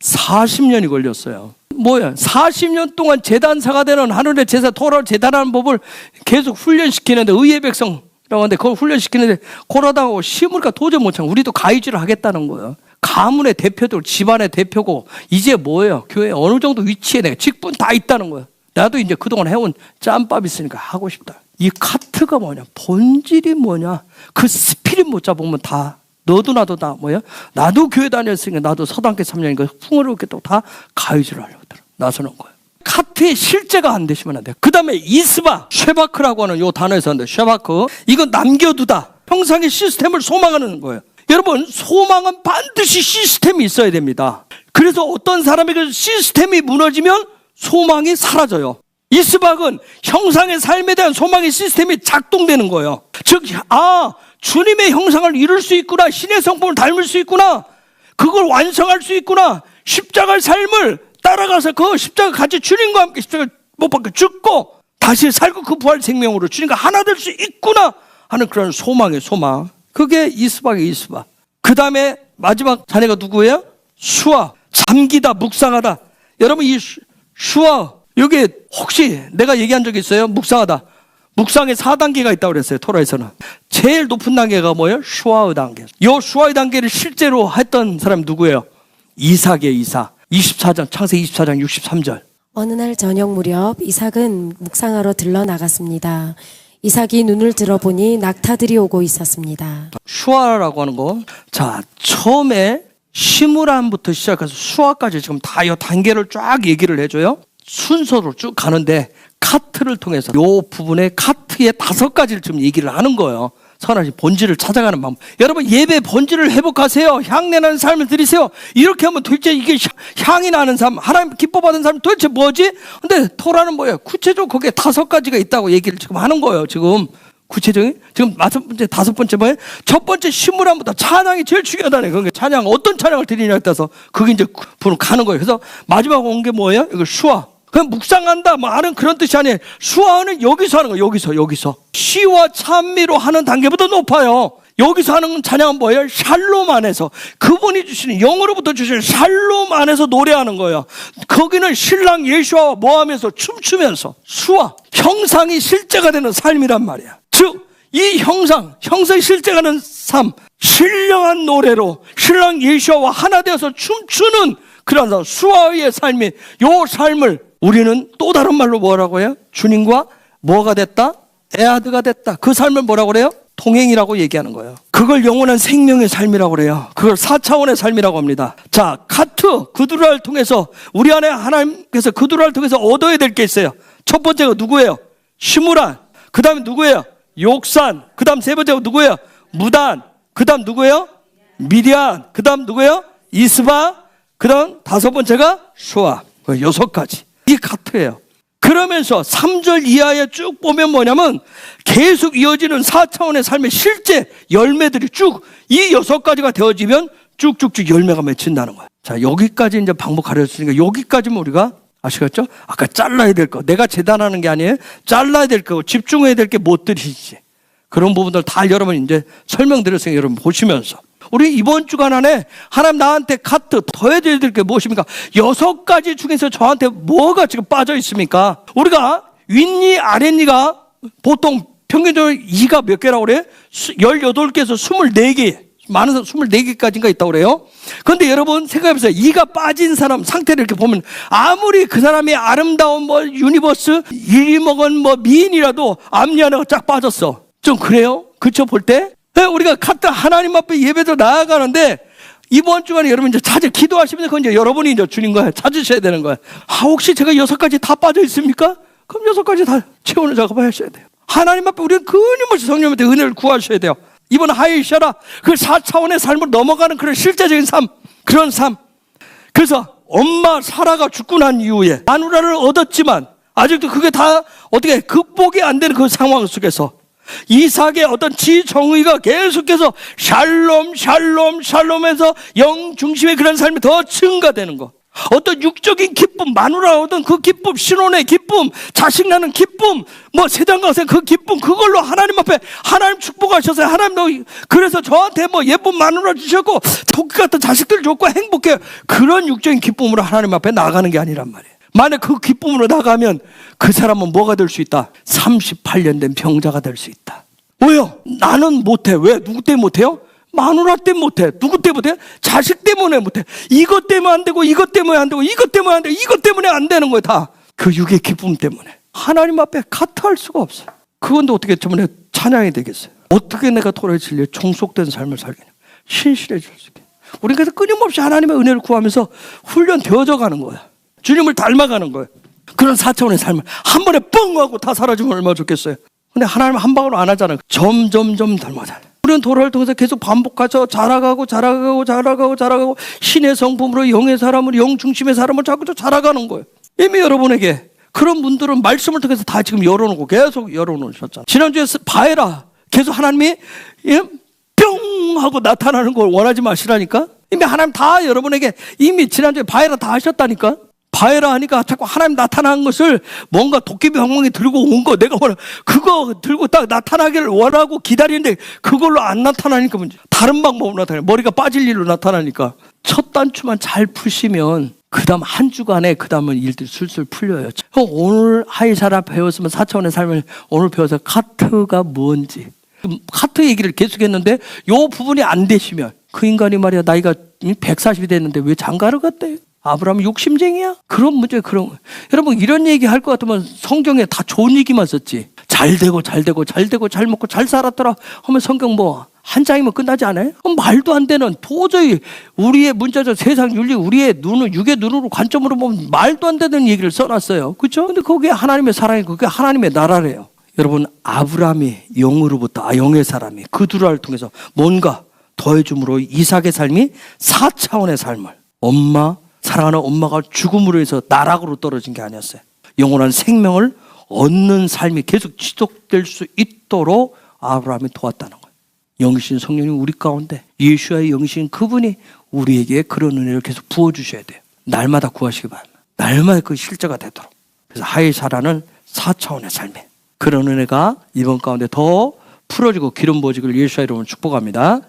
40년이 걸렸어요. 뭐야? 40년 동안 재단사가 되는 하늘의 제사, 토라를 재단하는 법을 계속 훈련시키는데, 의의 백성이라고 하는데 그걸 훈련시키는데 고라당하고 심으니까 도저히 못 참고 우리도 가위질을 하겠다는 거예요. 가문의 대표들, 집안의 대표고 이제 뭐예요? 교회 어느 정도 위치에 내가 직분 다 있다는 거예요. 나도 이제 그동안 해온 짬밥 있으니까 하고 싶다. 이 카트가 뭐냐? 본질이 뭐냐? 그 스피릿 못 잡으면 다 너도 나도 다 뭐야? 나도 교회 다녔으니까 나도 서당계 3년이니까 풍요롭겠다고 다 가위질을 하려고 나서는 거예요. 카트의 실제가 안 되시면 안 돼요. 그 다음에 이스바, 쉐바크라고 하는 요 단어에서 하는데, 쉐바크, 이건 남겨두다. 형상의 시스템을 소망하는 거예요. 여러분, 소망은 반드시 시스템이 있어야 됩니다. 그래서 어떤 사람에게 시스템이 무너지면 소망이 사라져요. 이스박은 형상의 삶에 대한 소망의 시스템이 작동되는 거예요. 즉, 주님의 형상을 이룰 수 있구나. 신의 성품을 닮을 수 있구나. 그걸 완성할 수 있구나. 십자가의 삶을 따라가서 그 십자가 같이 주님과 함께 십자가 못 박혀 죽고 다시 살고 그 부활 생명으로 주님과 하나 될 수 있구나 하는 그런 소망의 소망. 그게 이스박의 이스박. 그 다음에 마지막 자네가 누구예요? 수아. 잠기다, 묵상하다. 여러분, 이 수아, 여기 혹시 내가 얘기한 적 있어요? 묵상하다. 묵상에 4단계가 있다고 그랬어요. 토라에서는. 제일 높은 단계가 뭐예요? 슈아의 단계. 이 슈아의 단계를 실제로 했던 사람이 누구예요? 이삭이에요. 이삭. 24장, 창세기 24장 63절.
어느 날 저녁 무렵 이삭은 묵상하러 들러 나갔습니다. 이삭이 눈을 들어보니 낙타들이 오고 있었습니다.
슈아라고 하는 거. 자, 처음에 시므란부터 시작해서 수아까지 지금 다 이 단계를 쫙 얘기를 해줘요. 순서로 쭉 가는데 카트를 통해서 이 부분에 카트의 5가지를 지금 얘기를 하는 거예요. 선하신 본질을 찾아가는 방법. 여러분, 예배 본질을 회복하세요. 향내나는 삶을 드리세요. 이렇게 하면 도대체 이게 향이 나는 삶, 하나님 기뻐받은 삶 도대체 뭐지? 근데 토라는 뭐예요? 구체적으로 거기에 5가지가 있다고 얘기를 지금 하는 거예요. 지금 구체적인. 지금 5번째 뭐예요? 첫 번째 시므란부터 찬양이 제일 중요하다네. 그게 찬양, 어떤 찬양을 드리냐에 따라서 그게 이제 분을 가는 거예요. 그래서 마지막 온 게 뭐예요? 이거 슈아. 그냥 묵상한다 뭐 하는 그런 뜻이 아니에요. 수아는 여기서 하는 거예요. 여기서 시와 찬미로 하는 단계보다 높아요. 여기서 하는 찬양은 뭐예요? 샬롬 안에서 그분이 주시는 영으로부터 주시는 샬롬 안에서 노래하는 거예요. 거기는 신랑 예수와 모하면서 춤추면서 수아 형상이 실제가 되는 삶이란 말이야. 즉 이 형상이 실제가 되는 삶, 신령한 노래로 신랑 예수와 하나 되어서 춤추는 그런 수아의 삶이, 요 삶을 우리는 또 다른 말로 뭐라고 해요? 주님과 뭐가 됐다? 에아드가 됐다. 그 삶을 뭐라고 그래요? 통행이라고 얘기하는 거예요. 그걸 영원한 생명의 삶이라고 그래요. 그걸 4차원의 삶이라고 합니다. 자, 카트, 그두라를 통해서 우리 안에 하나님께서 그두라를 통해서 얻어야 될 게 있어요. 첫 번째가 누구예요? 시므란. 그 다음에 누구예요? 욕산. 그 다음 세 번째가 누구예요? 무단. 그 다음 누구예요? 미디안. 그 다음 누구예요? 이스바. 그 다음 5번째가 수아. 6가지. 이게 카트예요. 그러면서 3절 이하에 쭉 보면 뭐냐면 계속 이어지는 4차원의 삶의 실제 열매들이 쭉 이 6가지가 되어지면 쭉쭉쭉 열매가 맺힌다는 거예요. 자, 여기까지 이제 방법 가르쳤으니까 여기까지면 우리가 아시겠죠? 아까 잘라야 될 거. 내가 재단하는 게 아니에요. 잘라야 될 거, 집중해야 될 게 못들이지. 그런 부분들 다 여러분 이제 설명드렸으니까 여러분 보시면서. 우리 이번 주간 안에 하나님 나한테 카트 더 해야 될 게 무엇입니까? 6가지 중에서 저한테 뭐가 지금 빠져 있습니까? 우리가 윗니 아랫니가 보통 평균적으로 이가 몇 개라고 그래요? 18개에서 24개, 많은 24개까지인가 있다고 그래요. 그런데 여러분 생각해보세요. 이가 빠진 사람 상태를 이렇게 보면 아무리 그 사람이 아름다운 뭐 유니버스 1위 먹은 뭐 미인이라도 앞니 하나가 쫙 빠졌어. 좀 그래요? 그쵸 볼 때? 우리가 카트 하나님 앞에 예배도 나아가는데 이번 주간에 여러분 이제 기도하시면 그건 이제 여러분이 이제 주님과 찾으셔야 되는 거예요. 혹시 제가 6가지 다 빠져 있습니까? 그럼 6가지 다 채우는 작업을 하셔야 돼요. 하나님 앞에 우리는 끊임없이 성령님한테 은혜를 구하셔야 돼요. 이번 하이샤라 그 4차원의 삶으로 넘어가는 그런 실제적인 삶, 그런 삶. 그래서 엄마 사라가 죽고 난 이후에 마누라를 얻었지만 아직도 그게 다 어떻게 극복이 안 되는 그 상황 속에서 이삭의 어떤 지정의가 계속해서 샬롬 샬롬 샬롬에서 영 중심의 그런 삶이 더 증가되는 거. 어떤 육적인 기쁨, 마누라 얻은 그 기쁨, 신혼의 기쁨, 자식 낳는 기쁨, 뭐 세상 가서 그 기쁨, 그걸로 하나님 앞에 하나님 축복하셔서 하나님 너 그래서 저한테 뭐 예쁜 마누라 주셨고 토끼 같은 자식들 줬고 행복해. 그런 육적인 기쁨으로 하나님 앞에 나가는 게 아니란 말이에요. 만약 그 기쁨으로 나가면 그 사람은 뭐가 될 수 있다? 38년 된 병자가 될 수 있다. 왜요? 나는 못해. 왜? 누구 때문에 못해요? 마누라 때문에 못해. 누구 때문에 못해? 자식 때문에 못해. 이것 때문에 안 되고 이것 때문에 안 되고 이것 때문에 안 되고 이것 때문에 안 되는 거예요. 다 그 육의 기쁨 때문에. 하나님 앞에 카트할 수가 없어요. 그건데 어떻게 저번에 찬양이 되겠어요? 어떻게 내가 토라의 진리에 종속된 삶을 살겠냐? 신실해질 수 있게. 우리는 그래서 끊임없이 하나님의 은혜를 구하면서 훈련되어져 가는 거예요. 주님을 닮아가는 거예요. 그런 4차원의 삶을 한 번에 뻥 하고 다 사라지면 얼마나 좋겠어요. 근데 하나님은 한 방으로 안 하잖아요. 점점점 닮아져요. 우리는 도라를 통해서 계속 반복해서 자라가고 신의 성품으로 영의 사람으로 영 중심의 사람을 자꾸 자라가는 거예요. 이미 여러분에게 그런 분들은 말씀을 통해서 다 지금 열어놓고 계속 열어놓으셨잖아요. 지난주에 바에라 계속 하나님이 뿅 하고 나타나는 걸 원하지 마시라니까. 이미 하나님 다 여러분에게 이미 지난주에 바에라 다 하셨다니까. 바에라 하니까 자꾸 하나님 나타난 것을 뭔가 도깨비 방망이 들고 온 거 내가 원하 그거 들고 딱 나타나기를 원하고 기다리는데 그걸로 안 나타나니까 문제. 다른 방법으로 나타나요. 머리가 빠질 일로 나타나니까. 첫 단추만 잘 푸시면 그 다음 한 주간에 그 다음은 일들이 술술 풀려요. 오늘 하이샤라 배웠으면 4차원의 삶을 오늘 배워서 카트가 뭔지 카트 얘기를 계속했는데 요 부분이 안 되시면 그 인간이 말이야 나이가 140이 됐는데 왜 장가를 갔대? 아브라함 욕심쟁이야? 그런 문제 그런 거예요. 여러분 이런 얘기 할 것 같으면 성경에 다 좋은 얘기만 썼지. 잘 되고 잘 먹고 잘 살았더라 하면 성경 뭐 한 장이면 끝나지 않아요? 말도 안 되는 도저히 우리의 문자적 세상 윤리 우리의 눈을 육의 눈으로 관점으로 보면 말도 안 되는 얘기를 써놨어요. 그렇죠? 근데 그게 하나님의 사랑이고 그게 하나님의 나라래요. 여러분 아브라함이 영으로부터 영의 사람이 그 두라를 통해서 뭔가 더해줌으로 이삭의 삶이 4차원의 삶을 엄마 사랑하는 엄마가 죽음으로 해서 나락으로 떨어진 게 아니었어요. 영원한 생명을 얻는 삶이 계속 지속될 수 있도록 아브라함이 도왔다는 거예요. 영신 성령님 우리 가운데 예수와의 영신 그분이 우리에게 그런 은혜를 계속 부어주셔야 돼요. 날마다 구하시기 바랍니다. 날마다 그 실제가 되도록. 그래서 하이사라는 4차원의 삶에 그런 은혜가 이번 가운데 더 풀어지고 기름 부어지기를 예수의 이름으로 축복합니다.